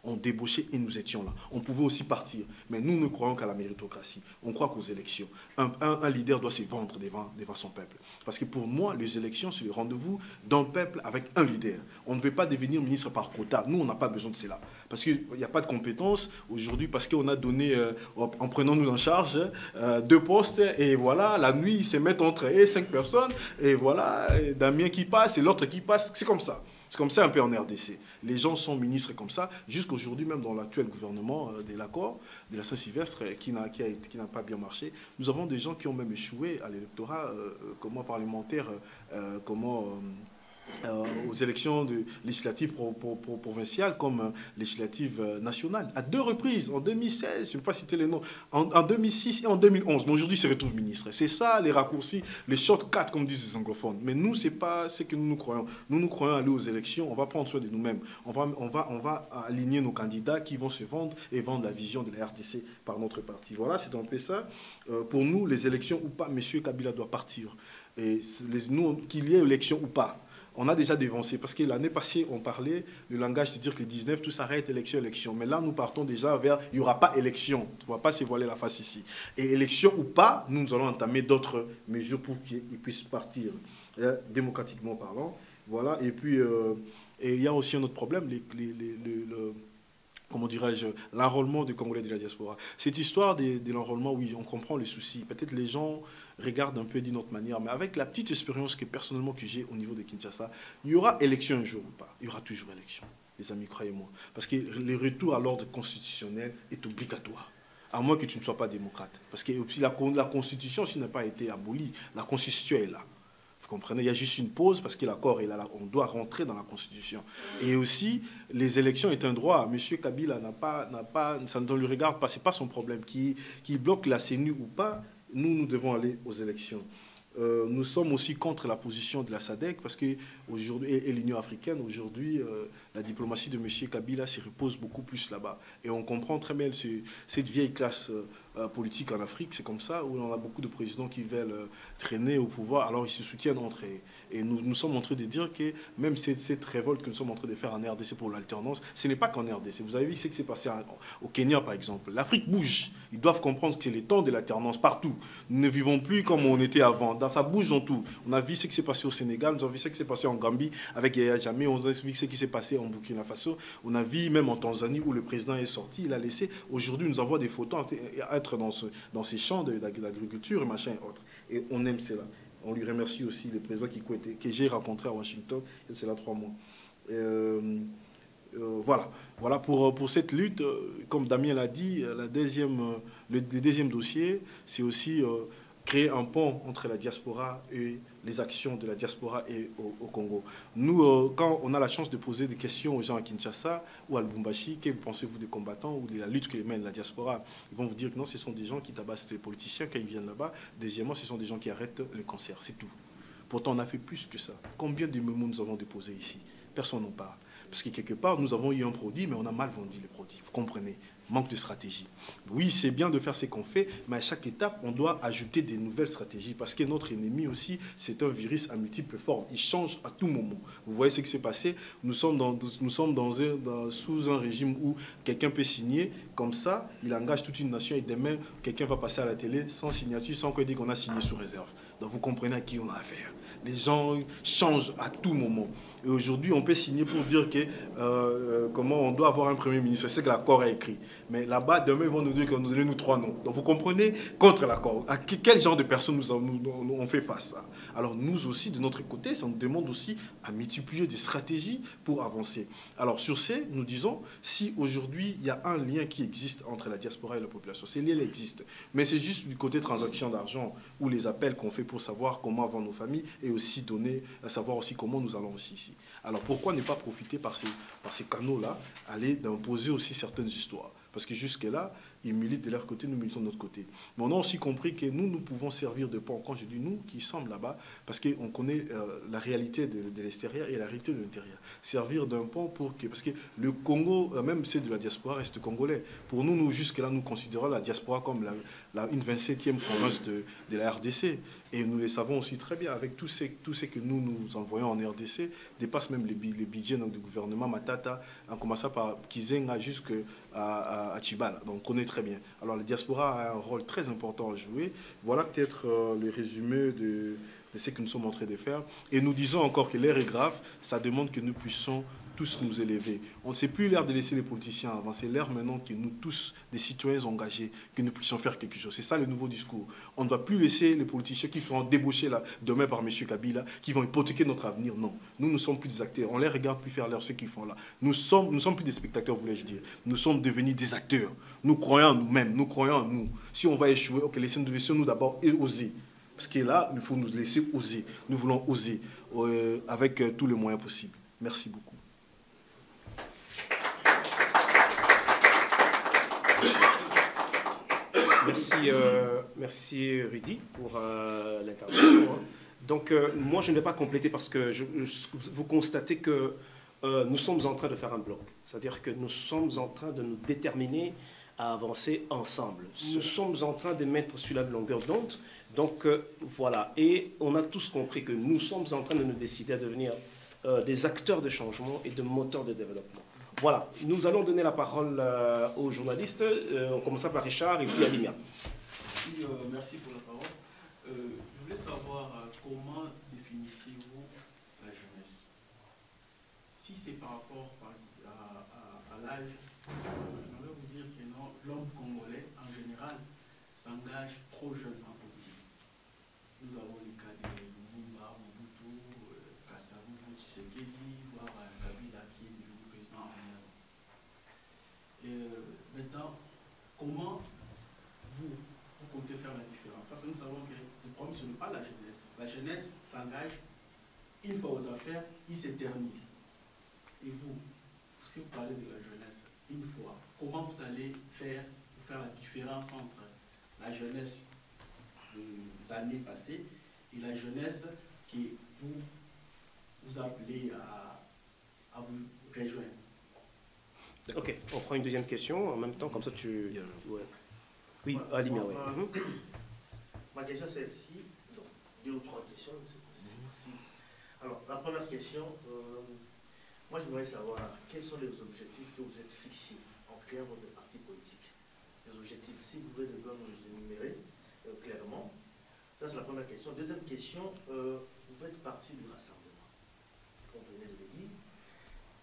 On débauchait et nous étions là. On pouvait aussi partir. Mais nous ne croyons qu'à la méritocratie. On croit qu'aux élections. Un leader doit se vendre devant son peuple. Parce que pour moi, les élections, c'est le rendez-vous d'un peuple avec un leader. On ne veut pas devenir ministre par quota. Nous, on n'a pas besoin de cela. Parce qu'il n'y a pas de compétences aujourd'hui, parce qu'on a donné, en prenant nous en charge, 2 postes, et voilà, la nuit, ils se mettent entre 5 personnes, et voilà, Damien qui passe, et l'autre qui passe, c'est comme ça. C'est comme ça un peu en RDC. Les gens sont ministres comme ça, jusqu'aujourd'hui, même dans l'actuel gouvernement de l'accord, de la Saint-Sylvestre, qui n'a pas bien marché. Nous avons des gens qui ont même échoué à l'électorat, parlementaire, aux élections législatives provinciales comme législatives nationales. À 2 reprises, en 2016, je ne vais pas citer les noms, en 2006 et en 2011. Mais aujourd'hui, il se retrouve ministre. C'est ça les raccourcis, les shortcuts, comme disent les anglophones. Mais nous, ce n'est pas ce que nous croyons. Nous croyons aller aux élections, on va prendre soin de nous-mêmes. On va aligner nos candidats qui vont se vendre et vendre la vision de la RDC par notre parti. Voilà, c'est un peu ça. Pour nous, les élections ou pas, M. Kabila doit partir. Et qu'il y ait élection ou pas. On a déjà dévancé, parce que l'année passée, on parlait le langage de dire que les 19, tout s'arrête, élection, élection. Mais là, nous partons déjà vers, il n'y aura pas élection. Tu ne vas pas se voiler la face ici. Et élection ou pas, nous allons entamer d'autres mesures pour qu'ils puissent partir, démocratiquement parlant. Voilà, et puis, et il y a aussi un autre problème, comment dirais-je, l'enrôlement des Congolais de la diaspora. Cette histoire de l'enrôlement, oui, on comprend les soucis. Peut-être les gens regardent un peu d'une autre manière, mais avec la petite expérience que personnellement que j'ai au niveau de Kinshasa, il y aura élection un jour ou pas. Il y aura toujours élection, les amis, croyez-moi. Parce que le retour à l'ordre constitutionnel est obligatoire, à moins que tu ne sois pas démocrate. Parce que la Constitution, s'il n'a pas été abolie, la Constitution est là. Vous comprenez? Il y a juste une pause parce que l'accord est là. On doit rentrer dans la Constitution. Et aussi, les élections est un droit. M. Kabila ça ne lui regarde pas. Ce n'est pas son problème. Qui bloque la CENI ou pas, nous devons aller aux élections. Nous sommes aussi contre la position de la SADC parce que aujourd'hui, et l'Union africaine, aujourd'hui, la diplomatie de M. Kabila se repose beaucoup plus là-bas. Et on comprend très bien cette vieille classe politique en Afrique, c'est comme ça, où on a beaucoup de présidents qui veulent traîner au pouvoir, alors ils se soutiennent entre eux. Et nous sommes en train de dire que même cette révolte que nous sommes en train de faire en RDC pour l'alternance, ce n'est pas qu'en RDC. Vous avez vu ce qui s'est passé au Kenya, par exemple. L'Afrique bouge. Ils doivent comprendre que c'est le temps de l'alternance partout. Nous ne vivons plus comme on était avant. Ça bouge dans tout. On a vu ce qui s'est passé au Sénégal, nous avons vu ce qui s'est passé en Gambie avec Yaya Jammeh, on a vu ce qui s'est passé en Burkina Faso, on a vu même en Tanzanie où le président est sorti, il a laissé. Aujourd'hui, nous envoie des photos être dans ces champs d'agriculture et machin et autres. Et on aime cela. On lui remercie aussi le président que j'ai rencontré à Washington, et c'est là 3 mois. Voilà pour cette lutte. Comme Damien l'a dit, le deuxième dossier, c'est aussi créer un pont entre la diaspora et les actions de la diaspora et au Congo. Nous, quand on a la chance de poser des questions aux gens à Kinshasa ou à Lubumbashi, que pensez-vous des combattants ou de la lutte que mène la diaspora? Ils vont vous dire que non, ce sont des gens qui tabassent les politiciens quand ils viennent là-bas. Deuxièmement, ce sont des gens qui arrêtent le cancer, c'est tout. Pourtant, on a fait plus que ça. Combien de mémos nous avons déposés ici? Personne n'en parle. Parce que quelque part, nous avons eu un produit, mais on a mal vendu les produits. Vous comprenez? Manque de stratégie. Oui, c'est bien de faire ce qu'on fait, mais à chaque étape, on doit ajouter des nouvelles stratégies. Parce que notre ennemi aussi, c'est un virus à multiples formes. Il change à tout moment. Vous voyez ce qui s'est passé? Nous sommes sous un régime où quelqu'un peut signer comme ça, il engage toute une nation et demain, quelqu'un va passer à la télé sans signature, sans qu'on dise qu'on a signé sous réserve. Donc vous comprenez à qui on a affaire. Les gens changent à tout moment. Et aujourd'hui, on peut signer pour dire que comment on doit avoir un Premier ministre. C'est que l'accord est écrit. Mais là-bas, demain, ils vont nous dire qu'ils vont nous donner nous 3 noms. Donc vous comprenez, contre l'accord, à quel genre de personnes on fait face à? Alors nous aussi, de notre côté, ça nous demande aussi à multiplier des stratégies pour avancer. Alors sur ces, nous disons, si aujourd'hui, il y a un lien qui existe entre la diaspora et la population, ces liens existent. Mais c'est juste du côté transaction d'argent ou les appels qu'on fait pour savoir comment vont nos familles et aussi donner, savoir aussi comment nous allons aussi ici. Alors pourquoi ne pas profiter par ces canaux-là, aller d'imposer aussi certaines histoires? Parce que jusque-là, ils militent de leur côté, nous militons de notre côté. Mais on a aussi compris que nous pouvons servir de pont. Quand je dis nous, qui sommes là-bas, parce qu'on connaît la réalité de l'extérieur et la réalité de l'intérieur. Servir d'un pont pour que... Parce que le Congo, même c'est de la diaspora, reste congolais. Pour nous jusque-là, nous considérons la diaspora comme une 27e province de la RDC. Et nous le savons aussi très bien, avec tout ce que nous envoyons en RDC, dépasse même les budgets du gouvernement Matata, en commençant par Kizenga jusqu'à Chibala. Donc on connaît très bien. Alors la diaspora a un rôle très important à jouer. Voilà peut-être le résumé de ce que nous sommes en train de faire. Et nous disons encore que l'heure est grave, ça demande que nous puissions tous nous élever. On ne sait plus l'heure de laisser les politiciens avancer, l'heure maintenant que nous tous, des citoyens engagés, que nous puissions faire quelque chose. C'est ça le nouveau discours. On ne doit plus laisser les politiciens qui seront débauchés là, demain par M. Kabila, qui vont hypothéquer notre avenir. Non, nous ne sommes plus des acteurs. On les regarde plus faire ce qu'ils font là. Nous sommes plus des spectateurs, voulais-je dire. Nous sommes devenus des acteurs. Nous croyons en nous-mêmes, nous croyons en nous. Si on va échouer, ok, laissons-nous d'abord oser. Parce que là, il faut nous laisser oser. Nous voulons oser avec tous les moyens possibles. Merci beaucoup. Merci Rudy pour l'intervention. Donc moi je ne vais pas compléter parce que vous constatez que nous sommes en train de faire un bloc. C'est-à-dire que nous sommes en train de nous déterminer à avancer ensemble. Nous sommes en train de mettre sur la longueur d'onde. Donc voilà. Et on a tous compris que nous sommes en train de nous décider à devenir des acteurs de changement et de moteurs de développement. Voilà, nous allons donner la parole aux journalistes, en commençant par Richard et puis à Limia. Oui, merci pour la parole. Je voulais savoir comment définissez-vous la jeunesse? Si c'est par rapport à l'âge, j'aimerais vous dire que l'homme congolais, en général, s'engage trop jeune en politique. Nous avons le cas de Lumumba, Mobutu, Kasavubu, Tshisekedi, voire Kabila qui est devenu président en maintenant, comment vous comptez faire la différence? Parce que nous savons que le problème, ce n'est pas la jeunesse. La jeunesse s'engage, une fois aux affaires, il s'éternise. Et vous, si vous parlez de la jeunesse, une fois, comment vous allez faire pour faire la différence entre la jeunesse des années passées et la jeunesse qui vous appelez à vous rejoindre? Ok, on prend une deuxième question en même temps, comme ça tu... Ouais. Oui, Alimia, oui. Ma question c'est celle-ci, donc 2 ou 3 questions, c'est possible. Alors, la première question, moi je voudrais savoir quels sont les objectifs que vous êtes fixés en créant votre parti politique. Les objectifs, si vous pouvez nous les énumérer clairement. Ça c'est la première question. Deuxième question, vous faites partie du rassemblement. On venait de le dire.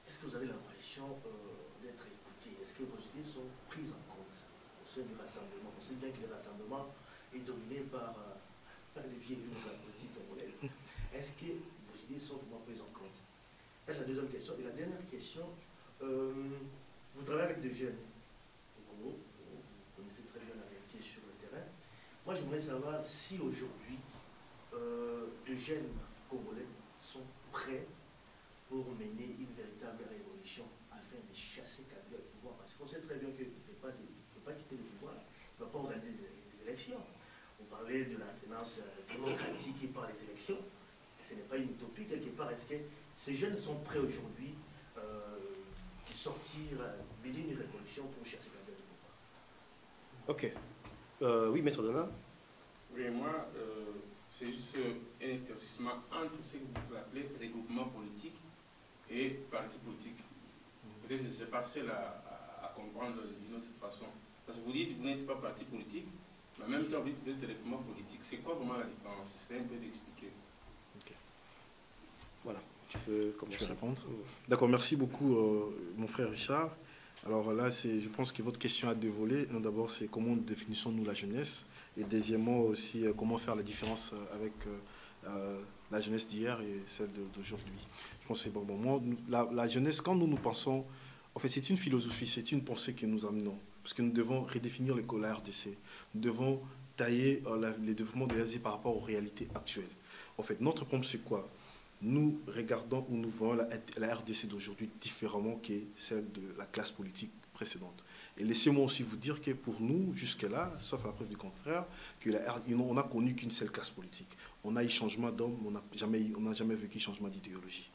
Est-ce que vous avez l'impression d'être écouté? Est-ce que vos idées sont prises en compte au sein du rassemblement? On sait bien que le rassemblement est dominé par les vieux de la politique congolaise. Est-ce que vos idées sont vraiment prises en compte? C'est la deuxième question. Et la dernière question, vous travaillez avec des jeunes au Congo, vous connaissez très bien la réalité sur le terrain. Moi, j'aimerais savoir si aujourd'hui, les jeunes congolais sont prêts pour mener une véritable révolution afin de chasser Kabila du pouvoir. Parce qu'on sait très bien qu'il ne peut pas quitter le pouvoir, il ne va pas organiser des élections. Vous parlez de la tenance démocratique par les élections, ce n'est pas une utopie quelque part. Est-ce que ces jeunes sont prêts aujourd'hui de sortir, mener une révolution pour chasser Kabila du pouvoir? Ok. Oui, Maître Donat. Oui, moi, c'est juste un éclaircissement entre ce que vous appelez regroupement politique et parti politique. Peut-être que ce n'est pas seul à comprendre d'une autre façon. Parce que vous dites que vous n'êtes pas parti politique, mais en même temps vous dites que vous êtes regroupement politique. C'est quoi vraiment la différence? C'est un peu d'expliquer. Okay. Voilà. tu peux commencer. Je peux répondre. D'accord, merci beaucoup, mon frère Richard. Alors là, je pense que votre question a deux volets. D'abord, c'est comment définissons-nous la jeunesse? Et deuxièmement aussi, comment faire la différence avec la jeunesse d'hier et celle d'aujourd'hui. Je pense que c'est bon. Moi, la jeunesse, quand nous pensons, en fait, c'est une philosophie, c'est une pensée que nous amenons. Parce que nous devons redéfinir la RDC. Nous devons tailler les développements de l'Asie par rapport aux réalités actuelles. En fait, notre problème, c'est quoi? Nous regardons ou nous voyons la RDC d'aujourd'hui différemment que celle de la classe politique précédente. Et laissez-moi aussi vous dire que pour nous, jusque-là, sauf à la preuve du contraire, on n'a connu qu'une seule classe politique. On a eu changement d'homme, on n'a jamais vécu changement d'idéologie.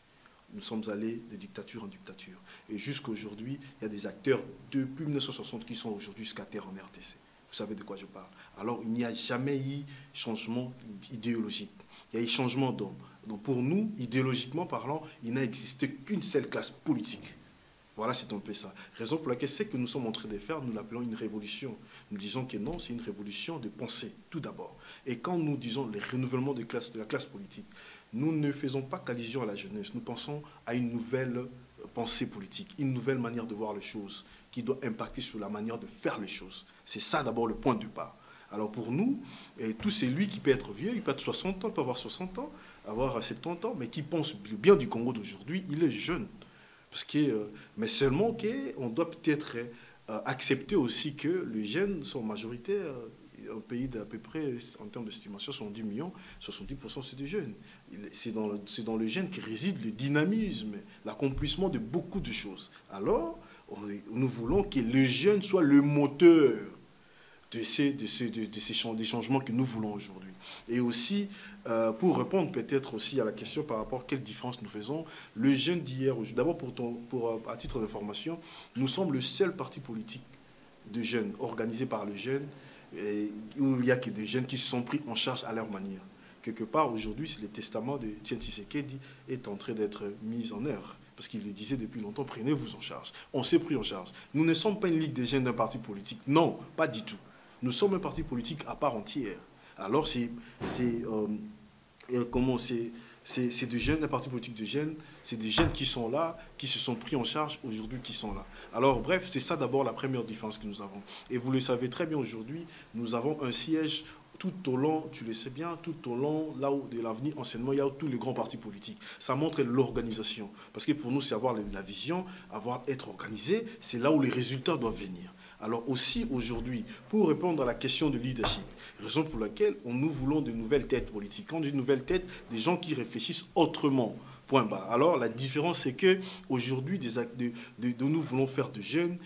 Nous sommes allés de dictature en dictature. Et jusqu'à aujourd'hui, il y a des acteurs depuis 1960 qui sont aujourd'hui jusqu'à terre en RDC. Vous savez de quoi je parle. Alors, il n'y a jamais eu changement idéologique. Il y a eu changement d'homme. Donc, pour nous, idéologiquement parlant, il n'a existé qu'une seule classe politique. Voilà, c'est un peu ça. Raison pour laquelle ce que nous sommes en train de faire, nous l'appelons une révolution. Nous disons que non, c'est une révolution de pensée, tout d'abord. Et quand nous disons le renouvellement de la classe politique, nous ne faisons pas qu'allusion à la jeunesse. Nous pensons à une nouvelle pensée politique, une nouvelle manière de voir les choses qui doit impacter sur la manière de faire les choses. C'est ça d'abord le point de départ. Alors pour nous, tout celui qui peut être vieux, il peut être 60 ans, peut avoir 60 ans, avoir 70 ans, mais qui pense bien du Congo d'aujourd'hui, il est jeune. Parce que, mais seulement qu'on doit peut-être accepter aussi que les jeunes sont majoritaires. Un pays d'à peu près, en termes d'estimation, 70 millions, 70% c'est des jeunes. C'est dans les jeunes que réside le dynamisme, l'accomplissement de beaucoup de choses. Alors, nous voulons que les jeunes soient le moteur des changements que nous voulons aujourd'hui. Et aussi, pour répondre peut-être aussi à la question par rapport à quelle différence nous faisons, le jeune d'hier, d'abord à titre d'information, nous sommes le seul parti politique de jeunes organisé par les jeunes, où il n'y a que des jeunes qui se sont pris en charge à leur manière. Quelque part, aujourd'hui, le testament de Etienne Tshisekedi est en train d'être mis en œuvre. Parce qu'il le disait depuis longtemps, prenez-vous en charge. On s'est pris en charge. Nous ne sommes pas une ligue des jeunes d'un parti politique. Non, pas du tout. Nous sommes un parti politique à part entière. Alors, c'est des jeunes, un parti politique de jeunes, c'est des jeunes qui sont là, qui se sont pris en charge aujourd'hui, qui sont là. Alors bref, c'est ça d'abord la première différence que nous avons. Et vous le savez très bien aujourd'hui, nous avons un siège tout au long, tu le sais bien, tout au long, là où de l'avenir enseignement, il y a tous les grands partis politiques. Ça montre l'organisation. Parce que pour nous, c'est avoir la vision, être organisé, c'est là où les résultats doivent venir. Alors aussi aujourd'hui, pour répondre à la question de leadership, raison pour laquelle nous voulons de nouvelles têtes politiques. Quand on dit de nouvelles têtes, des gens qui réfléchissent autrement. Point bas. Alors la différence, c'est qu'aujourd'hui, nous voulons faire de jeunes,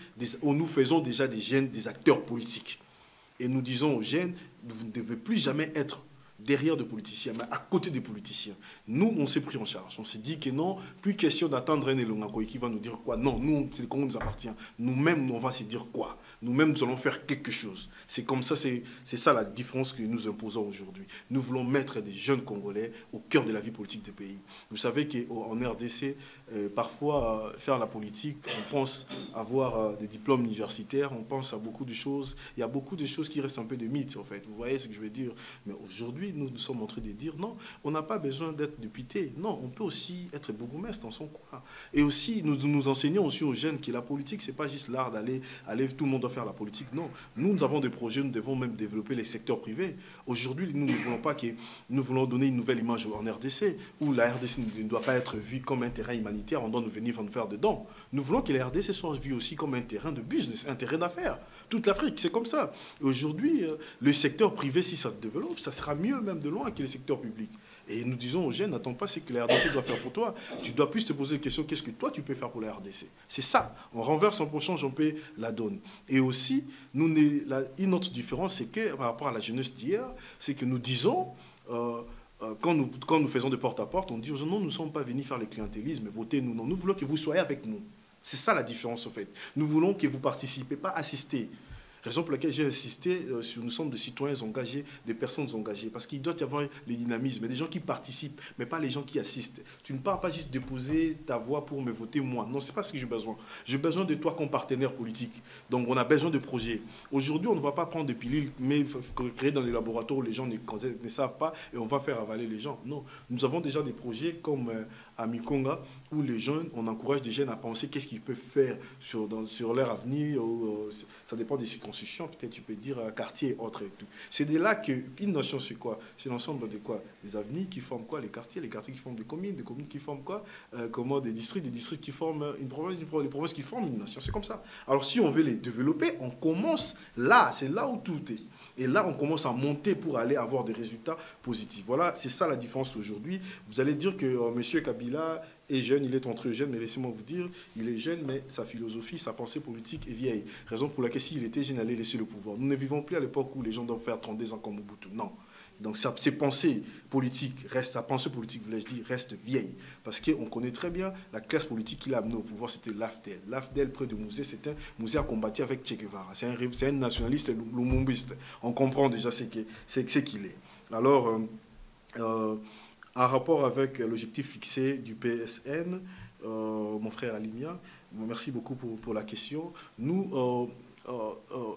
nous faisons déjà des jeunes, des acteurs politiques. Et nous disons aux jeunes, vous ne devez plus jamais être derrière des politiciens, mais à côté des politiciens. Nous, on s'est pris en charge. On s'est dit que non, plus question d'attendre un Elongakoy qui va nous dire quoi. Non, nous, c'est le Congo nous appartient. Nous-mêmes, on va se dire quoi. Nous-mêmes, nous allons faire quelque chose. C'est comme ça, c'est ça la différence que nous imposons aujourd'hui. Nous voulons mettre des jeunes Congolais au cœur de la vie politique du pays. Vous savez qu'en RDC, parfois, faire la politique, on pense avoir des diplômes universitaires, on pense à beaucoup de choses. Il y a beaucoup de choses qui restent un peu des mythes, en fait. Vous voyez ce que je veux dire? Mais aujourd'hui, nous sommes en train de dire non, on n'a pas besoin d'être député. Non, on peut aussi être bourgmestre dans son coin. Et aussi, nous enseignons aussi aux jeunes que la politique, c'est pas juste l'art d'aller, tout le monde doit faire la politique. Non, nous avons des projets, nous devons même développer les secteurs privés. Aujourd'hui, nous ne voulons pas que nous voulons donner une nouvelle image en RDC, où la RDC ne doit pas être vue comme un terrain humanitaire, on doit nous venir nous faire dedans. Nous voulons que la RDC soit vue aussi comme un terrain de business, un terrain d'affaires. Toute l'Afrique, c'est comme ça. Aujourd'hui, le secteur privé, si ça se développe, ça sera mieux même de loin que le secteur public. Et nous disons aux jeunes, n'attends pas ce que la RDC doit faire pour toi. Tu dois plus te poser la question, qu'est-ce que toi tu peux faire pour la RDC? C'est ça. On renverse, on change un peu la donne. Et aussi, une autre différence, c'est que par rapport à la jeunesse d'hier, c'est que nous disons, quand nous faisons de porte-à-porte, on dit aux gens, non, nous ne sommes pas venus faire le clientélisme, votez-nous. Non, nous voulons que vous soyez avec nous. C'est ça la différence, en fait. Nous voulons que vous participez, pas assister. Raison pour laquelle j'ai insisté sur nous sommes des citoyens engagés, des personnes engagées, parce qu'il doit y avoir les dynamismes, des gens qui participent, mais pas les gens qui assistent. Tu ne pars pas juste déposer ta voix pour me voter moi. Non, c'est pas ce que j'ai besoin. J'ai besoin de toi comme partenaire politique. Donc on a besoin de projets. Aujourd'hui, on ne va pas prendre des pilules, mais créer dans les laboratoires où les gens ne savent pas et on va faire avaler les gens. Non, nous avons déjà des projets comme à Mikonga, où les jeunes, on encourage des jeunes à penser qu'est-ce qu'ils peuvent faire sur leur avenir, ça dépend des circonscriptions, peut-être tu peux dire quartier et autres et tout. C'est de là qu'une nation c'est quoi? C'est l'ensemble de quoi? Des avenirs qui forment quoi? Les quartiers qui forment des communes qui forment quoi? Comment des districts qui forment une province, des provinces qui forment une nation, c'est comme ça. Alors si on veut les développer, on commence là, c'est là où tout est. Et là, on commence à monter pour aller avoir des résultats positifs. Voilà, c'est ça la différence aujourd'hui. Vous allez dire que M. Kabila est jeune, il est entre jeunes, mais laissez-moi vous dire, il est jeune, mais sa philosophie, sa pensée politique est vieille. Raison pour laquelle s'il était jeune, il allait laisser le pouvoir. Nous ne vivons plus à l'époque où les gens doivent faire 32 ans comme Mobutu. Non. Donc ses pensées politiques restent, sa pensée politique, voulais-je dire, reste vieille. Parce qu'on connaît très bien la classe politique qu'il a amenée au pouvoir, c'était l'AFDEL. L'AFDEL, près de Mouzé, c'était un Mouzé a combattu avec Che Guevara. C'est un nationaliste lumumbiste. On comprend déjà ce qu'il est. Alors, en rapport avec l'objectif fixé du PSN, mon frère Alimia, merci beaucoup pour la question. Nous,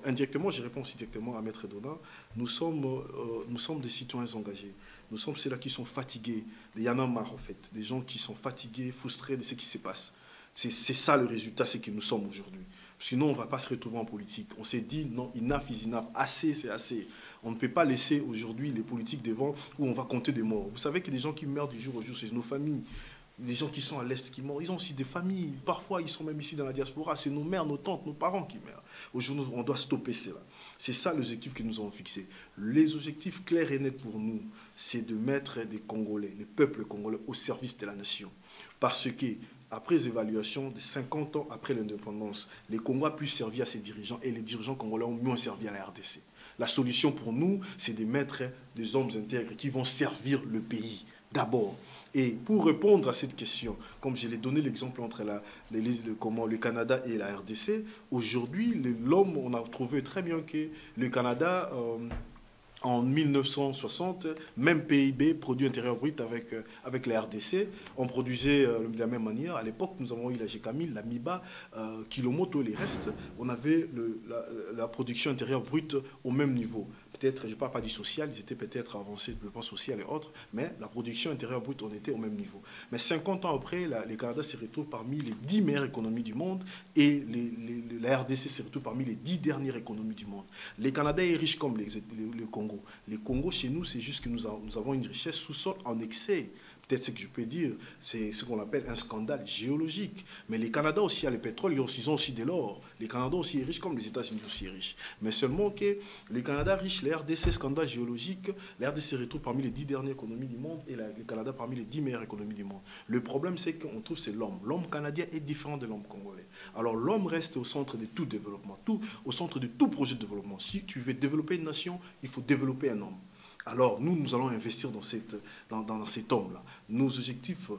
indirectement, je réponds aussi directement à Maître Dona, nous sommes des citoyens engagés. Nous sommes ceux-là qui sont fatigués. Il y en a marre, en fait. Des gens qui sont fatigués, frustrés de ce qui se passe. C'est ça le résultat, c'est que nous sommes aujourd'hui. Sinon, on ne va pas se retrouver en politique. On s'est dit, non, enough is enough. Assez, c'est assez. On ne peut pas laisser aujourd'hui les politiques devant où on va compter des morts. Vous savez qu'il y a des gens qui meurent du jour au jour, c'est nos familles. Les gens qui sont à l'Est qui meurent, ils ont aussi des familles. Parfois, ils sont même ici dans la diaspora. C'est nos mères, nos tantes, nos parents qui meurent. Aujourd'hui, on doit stopper cela. C'est ça l'objectif que nous avons fixé. Les objectifs clairs et nets pour nous, c'est de mettre des Congolais, les peuples congolais, au service de la nation. Parce que, après évaluation de 50 ans après l'indépendance, les Congolais ont pu servir à ses dirigeants et les dirigeants congolais ont mieux servi à la RDC. La solution pour nous, c'est de mettre des hommes intègres qui vont servir le pays d'abord. Et pour répondre à cette question, comme je l'ai donné l'exemple entre le Canada et la RDC, aujourd'hui, l'homme, on a trouvé très bien que le Canada, en 1960, même PIB, produit intérieur brut avec la RDC, on produisait de la même manière. À l'époque, nous avons eu la GCAMIL, la MIBA, Kilomoto, les restes. On avait la production intérieure brute au même niveau. Peut-être, je ne parle pas du social, ils étaient peut-être avancés, le plan social et autres, mais la production intérieure brute, on était au même niveau. Mais 50 ans après, le Canada se retrouve parmi les 10 meilleures économies du monde et la RDC se retrouve parmi les 10 dernières économies du monde. Le Canada est riche comme le Congo. Le Congo, chez nous, c'est juste que nous avons une richesse sous-sol en excès. Peut-être ce que je peux dire, c'est ce qu'on appelle un scandale géologique. Mais le Canada aussi a le pétrole, ils ont aussi de l'or. Le Canada aussi est riche comme les États-Unis aussi est riche. Mais seulement que le Canada riche, la RDC, scandale géologique, la RDC se retrouve parmi les 10 dernières économies du monde et le Canada parmi les 10 meilleures économies du monde. Le problème, c'est qu'on trouve c'est l'homme. L'homme canadien est différent de l'homme congolais. Alors l'homme reste au centre de tout développement, au centre de tout projet de développement. Si tu veux développer une nation, il faut développer un homme. Alors, nous allons investir dans cet homme-là. Nos objectifs,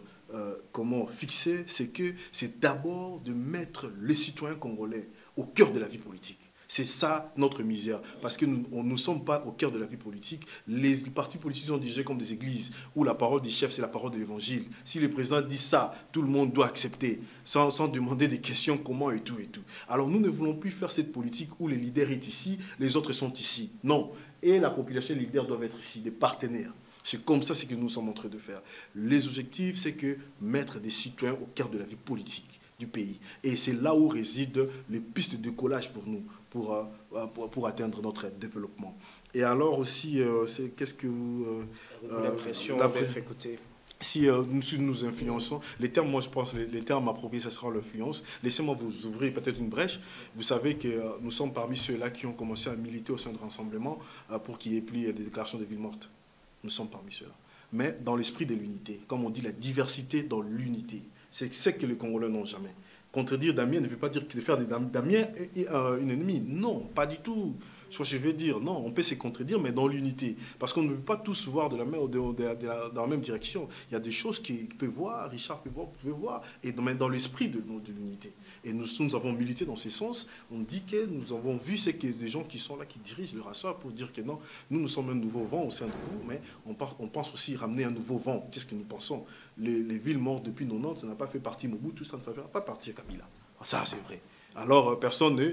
comment fixer, c'est d'abord de mettre les citoyens congolais au cœur de la vie politique. C'est ça notre misère, parce que nous ne sommes pas au cœur de la vie politique. Les partis politiques sont dirigés comme des églises, où la parole des chefs, c'est la parole de l'évangile. Si le président dit ça, tout le monde doit accepter, sans demander des questions, comment et tout et tout. Alors nous ne voulons plus faire cette politique où les leaders sont ici, les autres sont ici. Non. Et la population et les leaders doivent être ici, des partenaires. C'est comme ça que nous sommes en train de faire. Les objectifs, c'est que mettre des citoyens au cœur de la vie politique du pays. Et c'est là où résident les pistes de décollage pour nous, pour atteindre notre développement. Et alors aussi, qu'est-ce que vous... l'impression d'être écouté. Si nous influençons, les termes, moi je pense, les termes appropriés, ce sera l'influence. Laissez-moi vous ouvrir peut-être une brèche. Vous savez que nous sommes parmi ceux-là qui ont commencé à militer au sein de Rassemblement pour qu'il n'y ait plus des déclarations de ville morte. Nous sommes parmi ceux-là. Mais dans l'esprit de l'unité, comme on dit, la diversité dans l'unité. C'est ce que les Congolais n'ont jamais. Contredire Damien ne veut pas dire de faire de Damien une ennemie. Non, pas du tout. Ce que je veux dire, non, on peut se contredire, mais dans l'unité. Parce qu'on ne peut pas tous voir dans la même direction. Il y a des choses qu'il peut voir, Richard peut voir, vous pouvez voir, et dans l'esprit de l'unité. Et nous avons milité dans ce sens. On dit que nous avons vu ce que des gens qui sont là, qui dirigent le rassort pour dire que non, nous sommes un nouveau vent au sein de vous, mais on pense aussi ramener un nouveau vent. Qu'est-ce que nous pensons? Les villes mortes depuis 90, ça n'a pas fait partie Mobutu, ça ne fait pas partie Kabila. Ça, c'est vrai. Alors, personne ne...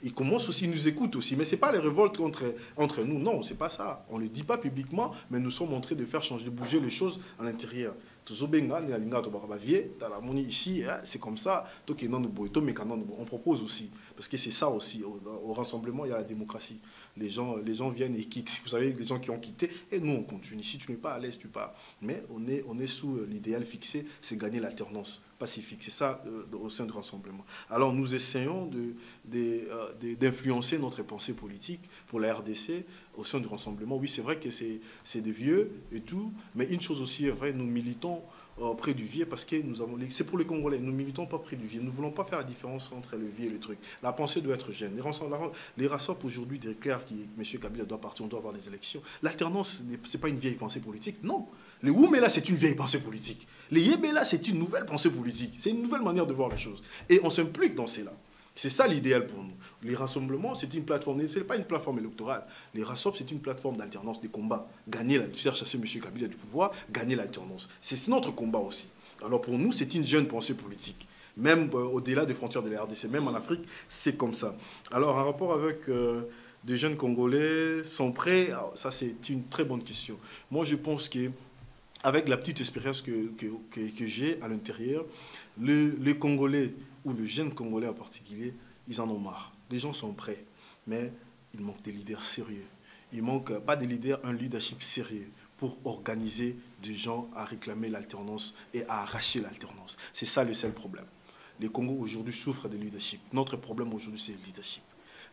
Ils commencent aussi, ils nous écoutent aussi. Mais ce n'est pas les révoltes entre nous. Non, ce n'est pas ça. On ne le dit pas publiquement, mais nous sommes en train de faire changer, de bouger les choses à l'intérieur. Ici, c'est comme ça. On propose aussi. Parce que c'est ça aussi. Au rassemblement, il y a la démocratie. Les gens viennent et quittent. Vous savez, les gens qui ont quitté, et nous, on continue. Si tu n'es pas à l'aise, tu pars. Mais on est sous l'idéal fixé, c'est gagner l'alternance pacifique. C'est ça au sein du rassemblement. Alors, nous essayons d'influencer notre pensée politique pour la RDC au sein du rassemblement. Oui, c'est vrai que c'est des vieux et tout, mais une chose aussi est vraie, nous militons près du vieux parce que c'est pour les Congolais, nous militons pas près du vieux. Nous ne voulons pas faire la différence entre le vieux et le truc. La pensée doit être jeune. Les RASOP aujourd'hui déclarent que M. Kabila doit partir, on doit avoir des élections. L'alternance, ce n'est pas une vieille pensée politique, non. Les Woumela, c'est une vieille pensée politique. Les Yébela, c'est une nouvelle pensée politique. C'est une nouvelle manière de voir les choses. Et on s'implique dans cela. C'est ça l'idéal pour nous. Les rassemblements, c'est une plateforme, ce n'est pas une plateforme électorale. Les RASOP, c'est une plateforme d'alternance, des combats. Faire chasser M. Kabila du pouvoir, gagner l'alternance. C'est notre combat aussi. Alors pour nous, c'est une jeune pensée politique. Même au-delà des frontières de la RDC, même en Afrique, c'est comme ça. Alors, en rapport avec des jeunes Congolais sont prêts, ça c'est une très bonne question. Moi, je pense que avec la petite expérience que j'ai à l'intérieur, les Congolais, ou le jeune Congolais en particulier, ils en ont marre. Les gens sont prêts, mais il manque des leaders sérieux. Il manque pas des leaders, un leadership sérieux pour organiser des gens à réclamer l'alternance et à arracher l'alternance. C'est ça le seul problème. Les Congos aujourd'hui souffrent de leadership. Notre problème aujourd'hui, c'est le leadership.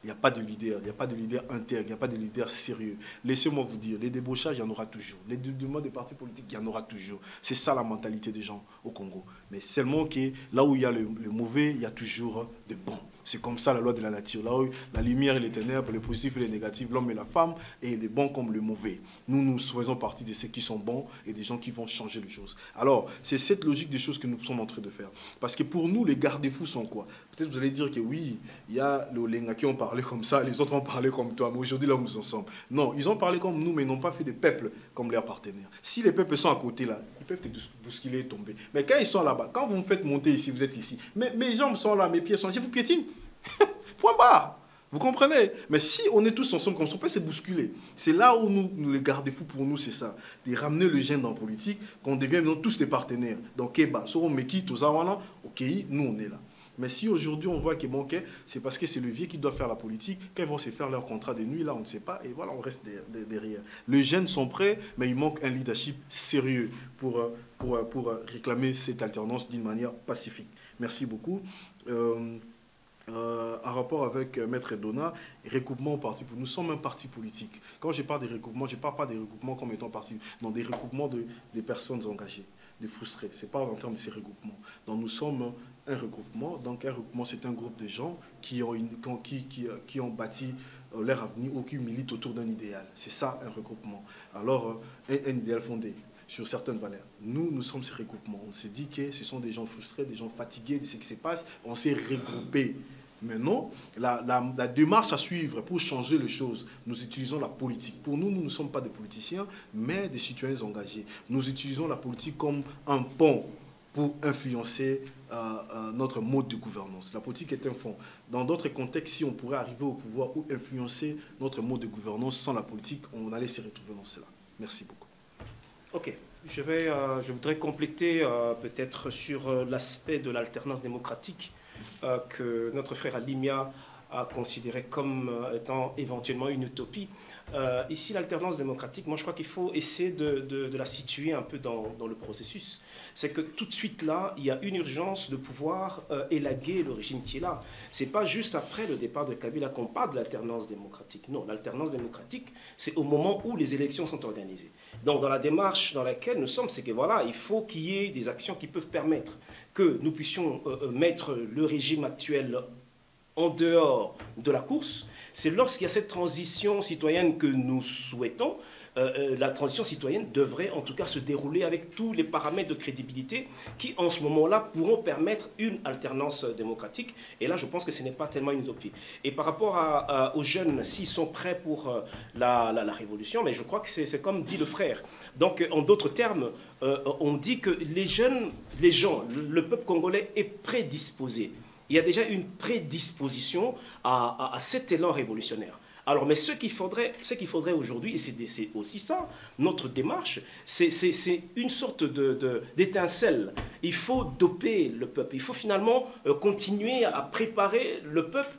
Il n'y a pas de leader, il n'y a pas de leader intègre, il n'y a pas de leader sérieux. Laissez-moi vous dire, les débauchages, il y en aura toujours. Les demandes des partis politiques, il y en aura toujours. C'est ça la mentalité des gens au Congo. Mais seulement que là où il y a le mauvais, il y a toujours de bons. C'est comme ça la loi de la nature. Là où la lumière et les ténèbres, le positif et le négatif, l'homme et la femme, et les bons comme le mauvais. Nous faisons partie de ceux qui sont bons et des gens qui vont changer les choses. Alors, c'est cette logique des choses que nous sommes en train de faire. Parce que pour nous, les garde-fous sont quoi? Peut-être vous allez dire que oui, il y a les Olenga qui ont parlé comme ça, les autres ont parlé comme toi, mais aujourd'hui, là où nous en sommes. Non, ils ont parlé comme nous, mais ils n'ont pas fait des peuples comme leurs partenaires. Si les peuples sont à côté là, ils peuvent te bousculer et tomber. Mais quand ils sont là-bas, quand vous me faites monter ici, vous êtes ici, mes jambes sont là, mes pieds sont là, je vous piétine. Point barre. Vous comprenez? Mais si on est tous ensemble comme ça, on peut se bousculer. C'est là où nous les garde-fous pour nous, c'est ça. De ramener le gène dans la politique, qu'on devienne tous des partenaires. Donc, Keba, Soro Meki, Tozawana, ok, nous on est là. Mais si aujourd'hui on voit qu'il manquait, c'est parce que c'est le vieux qui doit faire la politique. Quand ils vont se faire leur contrat de nuit, là on ne sait pas. Et voilà, on reste derrière. Les jeunes sont prêts, mais il manque un leadership sérieux pour réclamer cette alternance d'une manière pacifique. Merci beaucoup. En rapport avec Maître Dona, recoupement au parti politique. Nous sommes un parti politique. Quand je parle des recoupements, je ne parle pas des recoupements comme étant parti, non, des recoupements des personnes engagées, des frustrés. Ce n'est pas en termes de ces regroupements. Donc nous sommes un regroupement. Donc un regroupement, c'est un groupe de gens qui ont bâti leur avenir ou qui militent autour d'un idéal. C'est ça un regroupement. Alors un idéal fondé sur certaines valeurs. Nous sommes ces regroupements. On s'est dit que ce sont des gens frustrés, des gens fatigués de ce qui se passe. On s'est regroupés. Maintenant, la démarche à suivre pour changer les choses, nous utilisons la politique. Pour nous, nous ne sommes pas des politiciens, mais des citoyens engagés. Nous utilisons la politique comme un pont pour influencer notre mode de gouvernance. La politique est un fond. Dans d'autres contextes, si on pourrait arriver au pouvoir ou influencer notre mode de gouvernance sans la politique, on allait se retrouver dans cela. Merci beaucoup. Ok, je voudrais compléter peut-être sur l'aspect de l'alternance démocratique que notre frère Alimia a considéré comme étant éventuellement une utopie. Ici, l'alternance démocratique, moi je crois qu'il faut essayer de la situer un peu dans le processus. C'est que tout de suite là, il y a une urgence de pouvoir élaguer le régime qui est là. Ce n'est pas juste après le départ de Kabila qu'on parle de l'alternance démocratique. Non, l'alternance démocratique, c'est au moment où les élections sont organisées. Donc dans la démarche dans laquelle nous sommes, c'est que voilà, il faut qu'il y ait des actions qui peuvent permettre que nous puissions mettre le régime actuel en dehors de la course. C'est lorsqu'il y a cette transition citoyenne que nous souhaitons, la transition citoyenne devrait en tout cas se dérouler avec tous les paramètres de crédibilité qui en ce moment-là pourront permettre une alternance démocratique. Et là je pense que ce n'est pas tellement une utopie. Et par rapport aux jeunes, s'ils sont prêts pour la révolution, mais je crois que c'est comme dit le frère. Donc en d'autres termes, on dit que les gens, le peuple congolais est prédisposé. Il y a déjà une prédisposition à cet élan révolutionnaire. Alors, mais ce qu'il faudrait aujourd'hui, et c'est aussi ça, notre démarche, c'est une sorte d'étincelle. Il faut doper le peuple. Il faut finalement continuer à préparer le peuple,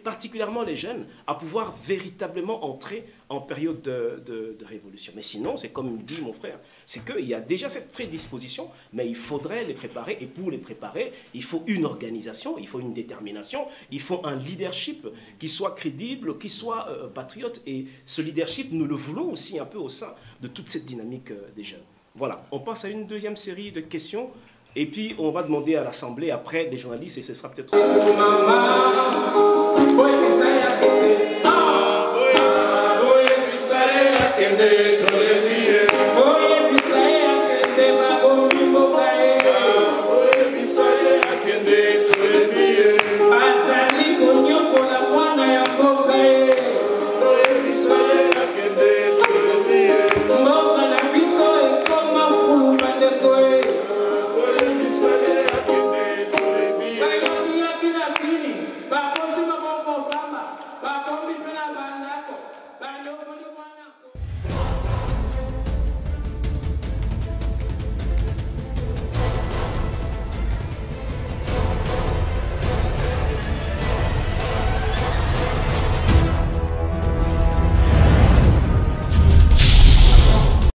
particulièrement les jeunes, à pouvoir véritablement entrer en période de révolution. Mais sinon, c'est comme dit mon frère, c'est qu'il y a déjà cette prédisposition, mais il faudrait les préparer. Et pour les préparer, il faut une organisation, il faut une détermination, il faut un leadership qui soit crédible, qui soit patriote. Et ce leadership, nous le voulons aussi un peu au sein de toute cette dynamique des jeunes. Voilà, on passe à une deuxième série de questions. Et puis, on va demander à l'Assemblée, après, les journalistes, et ce sera peut-être... Ba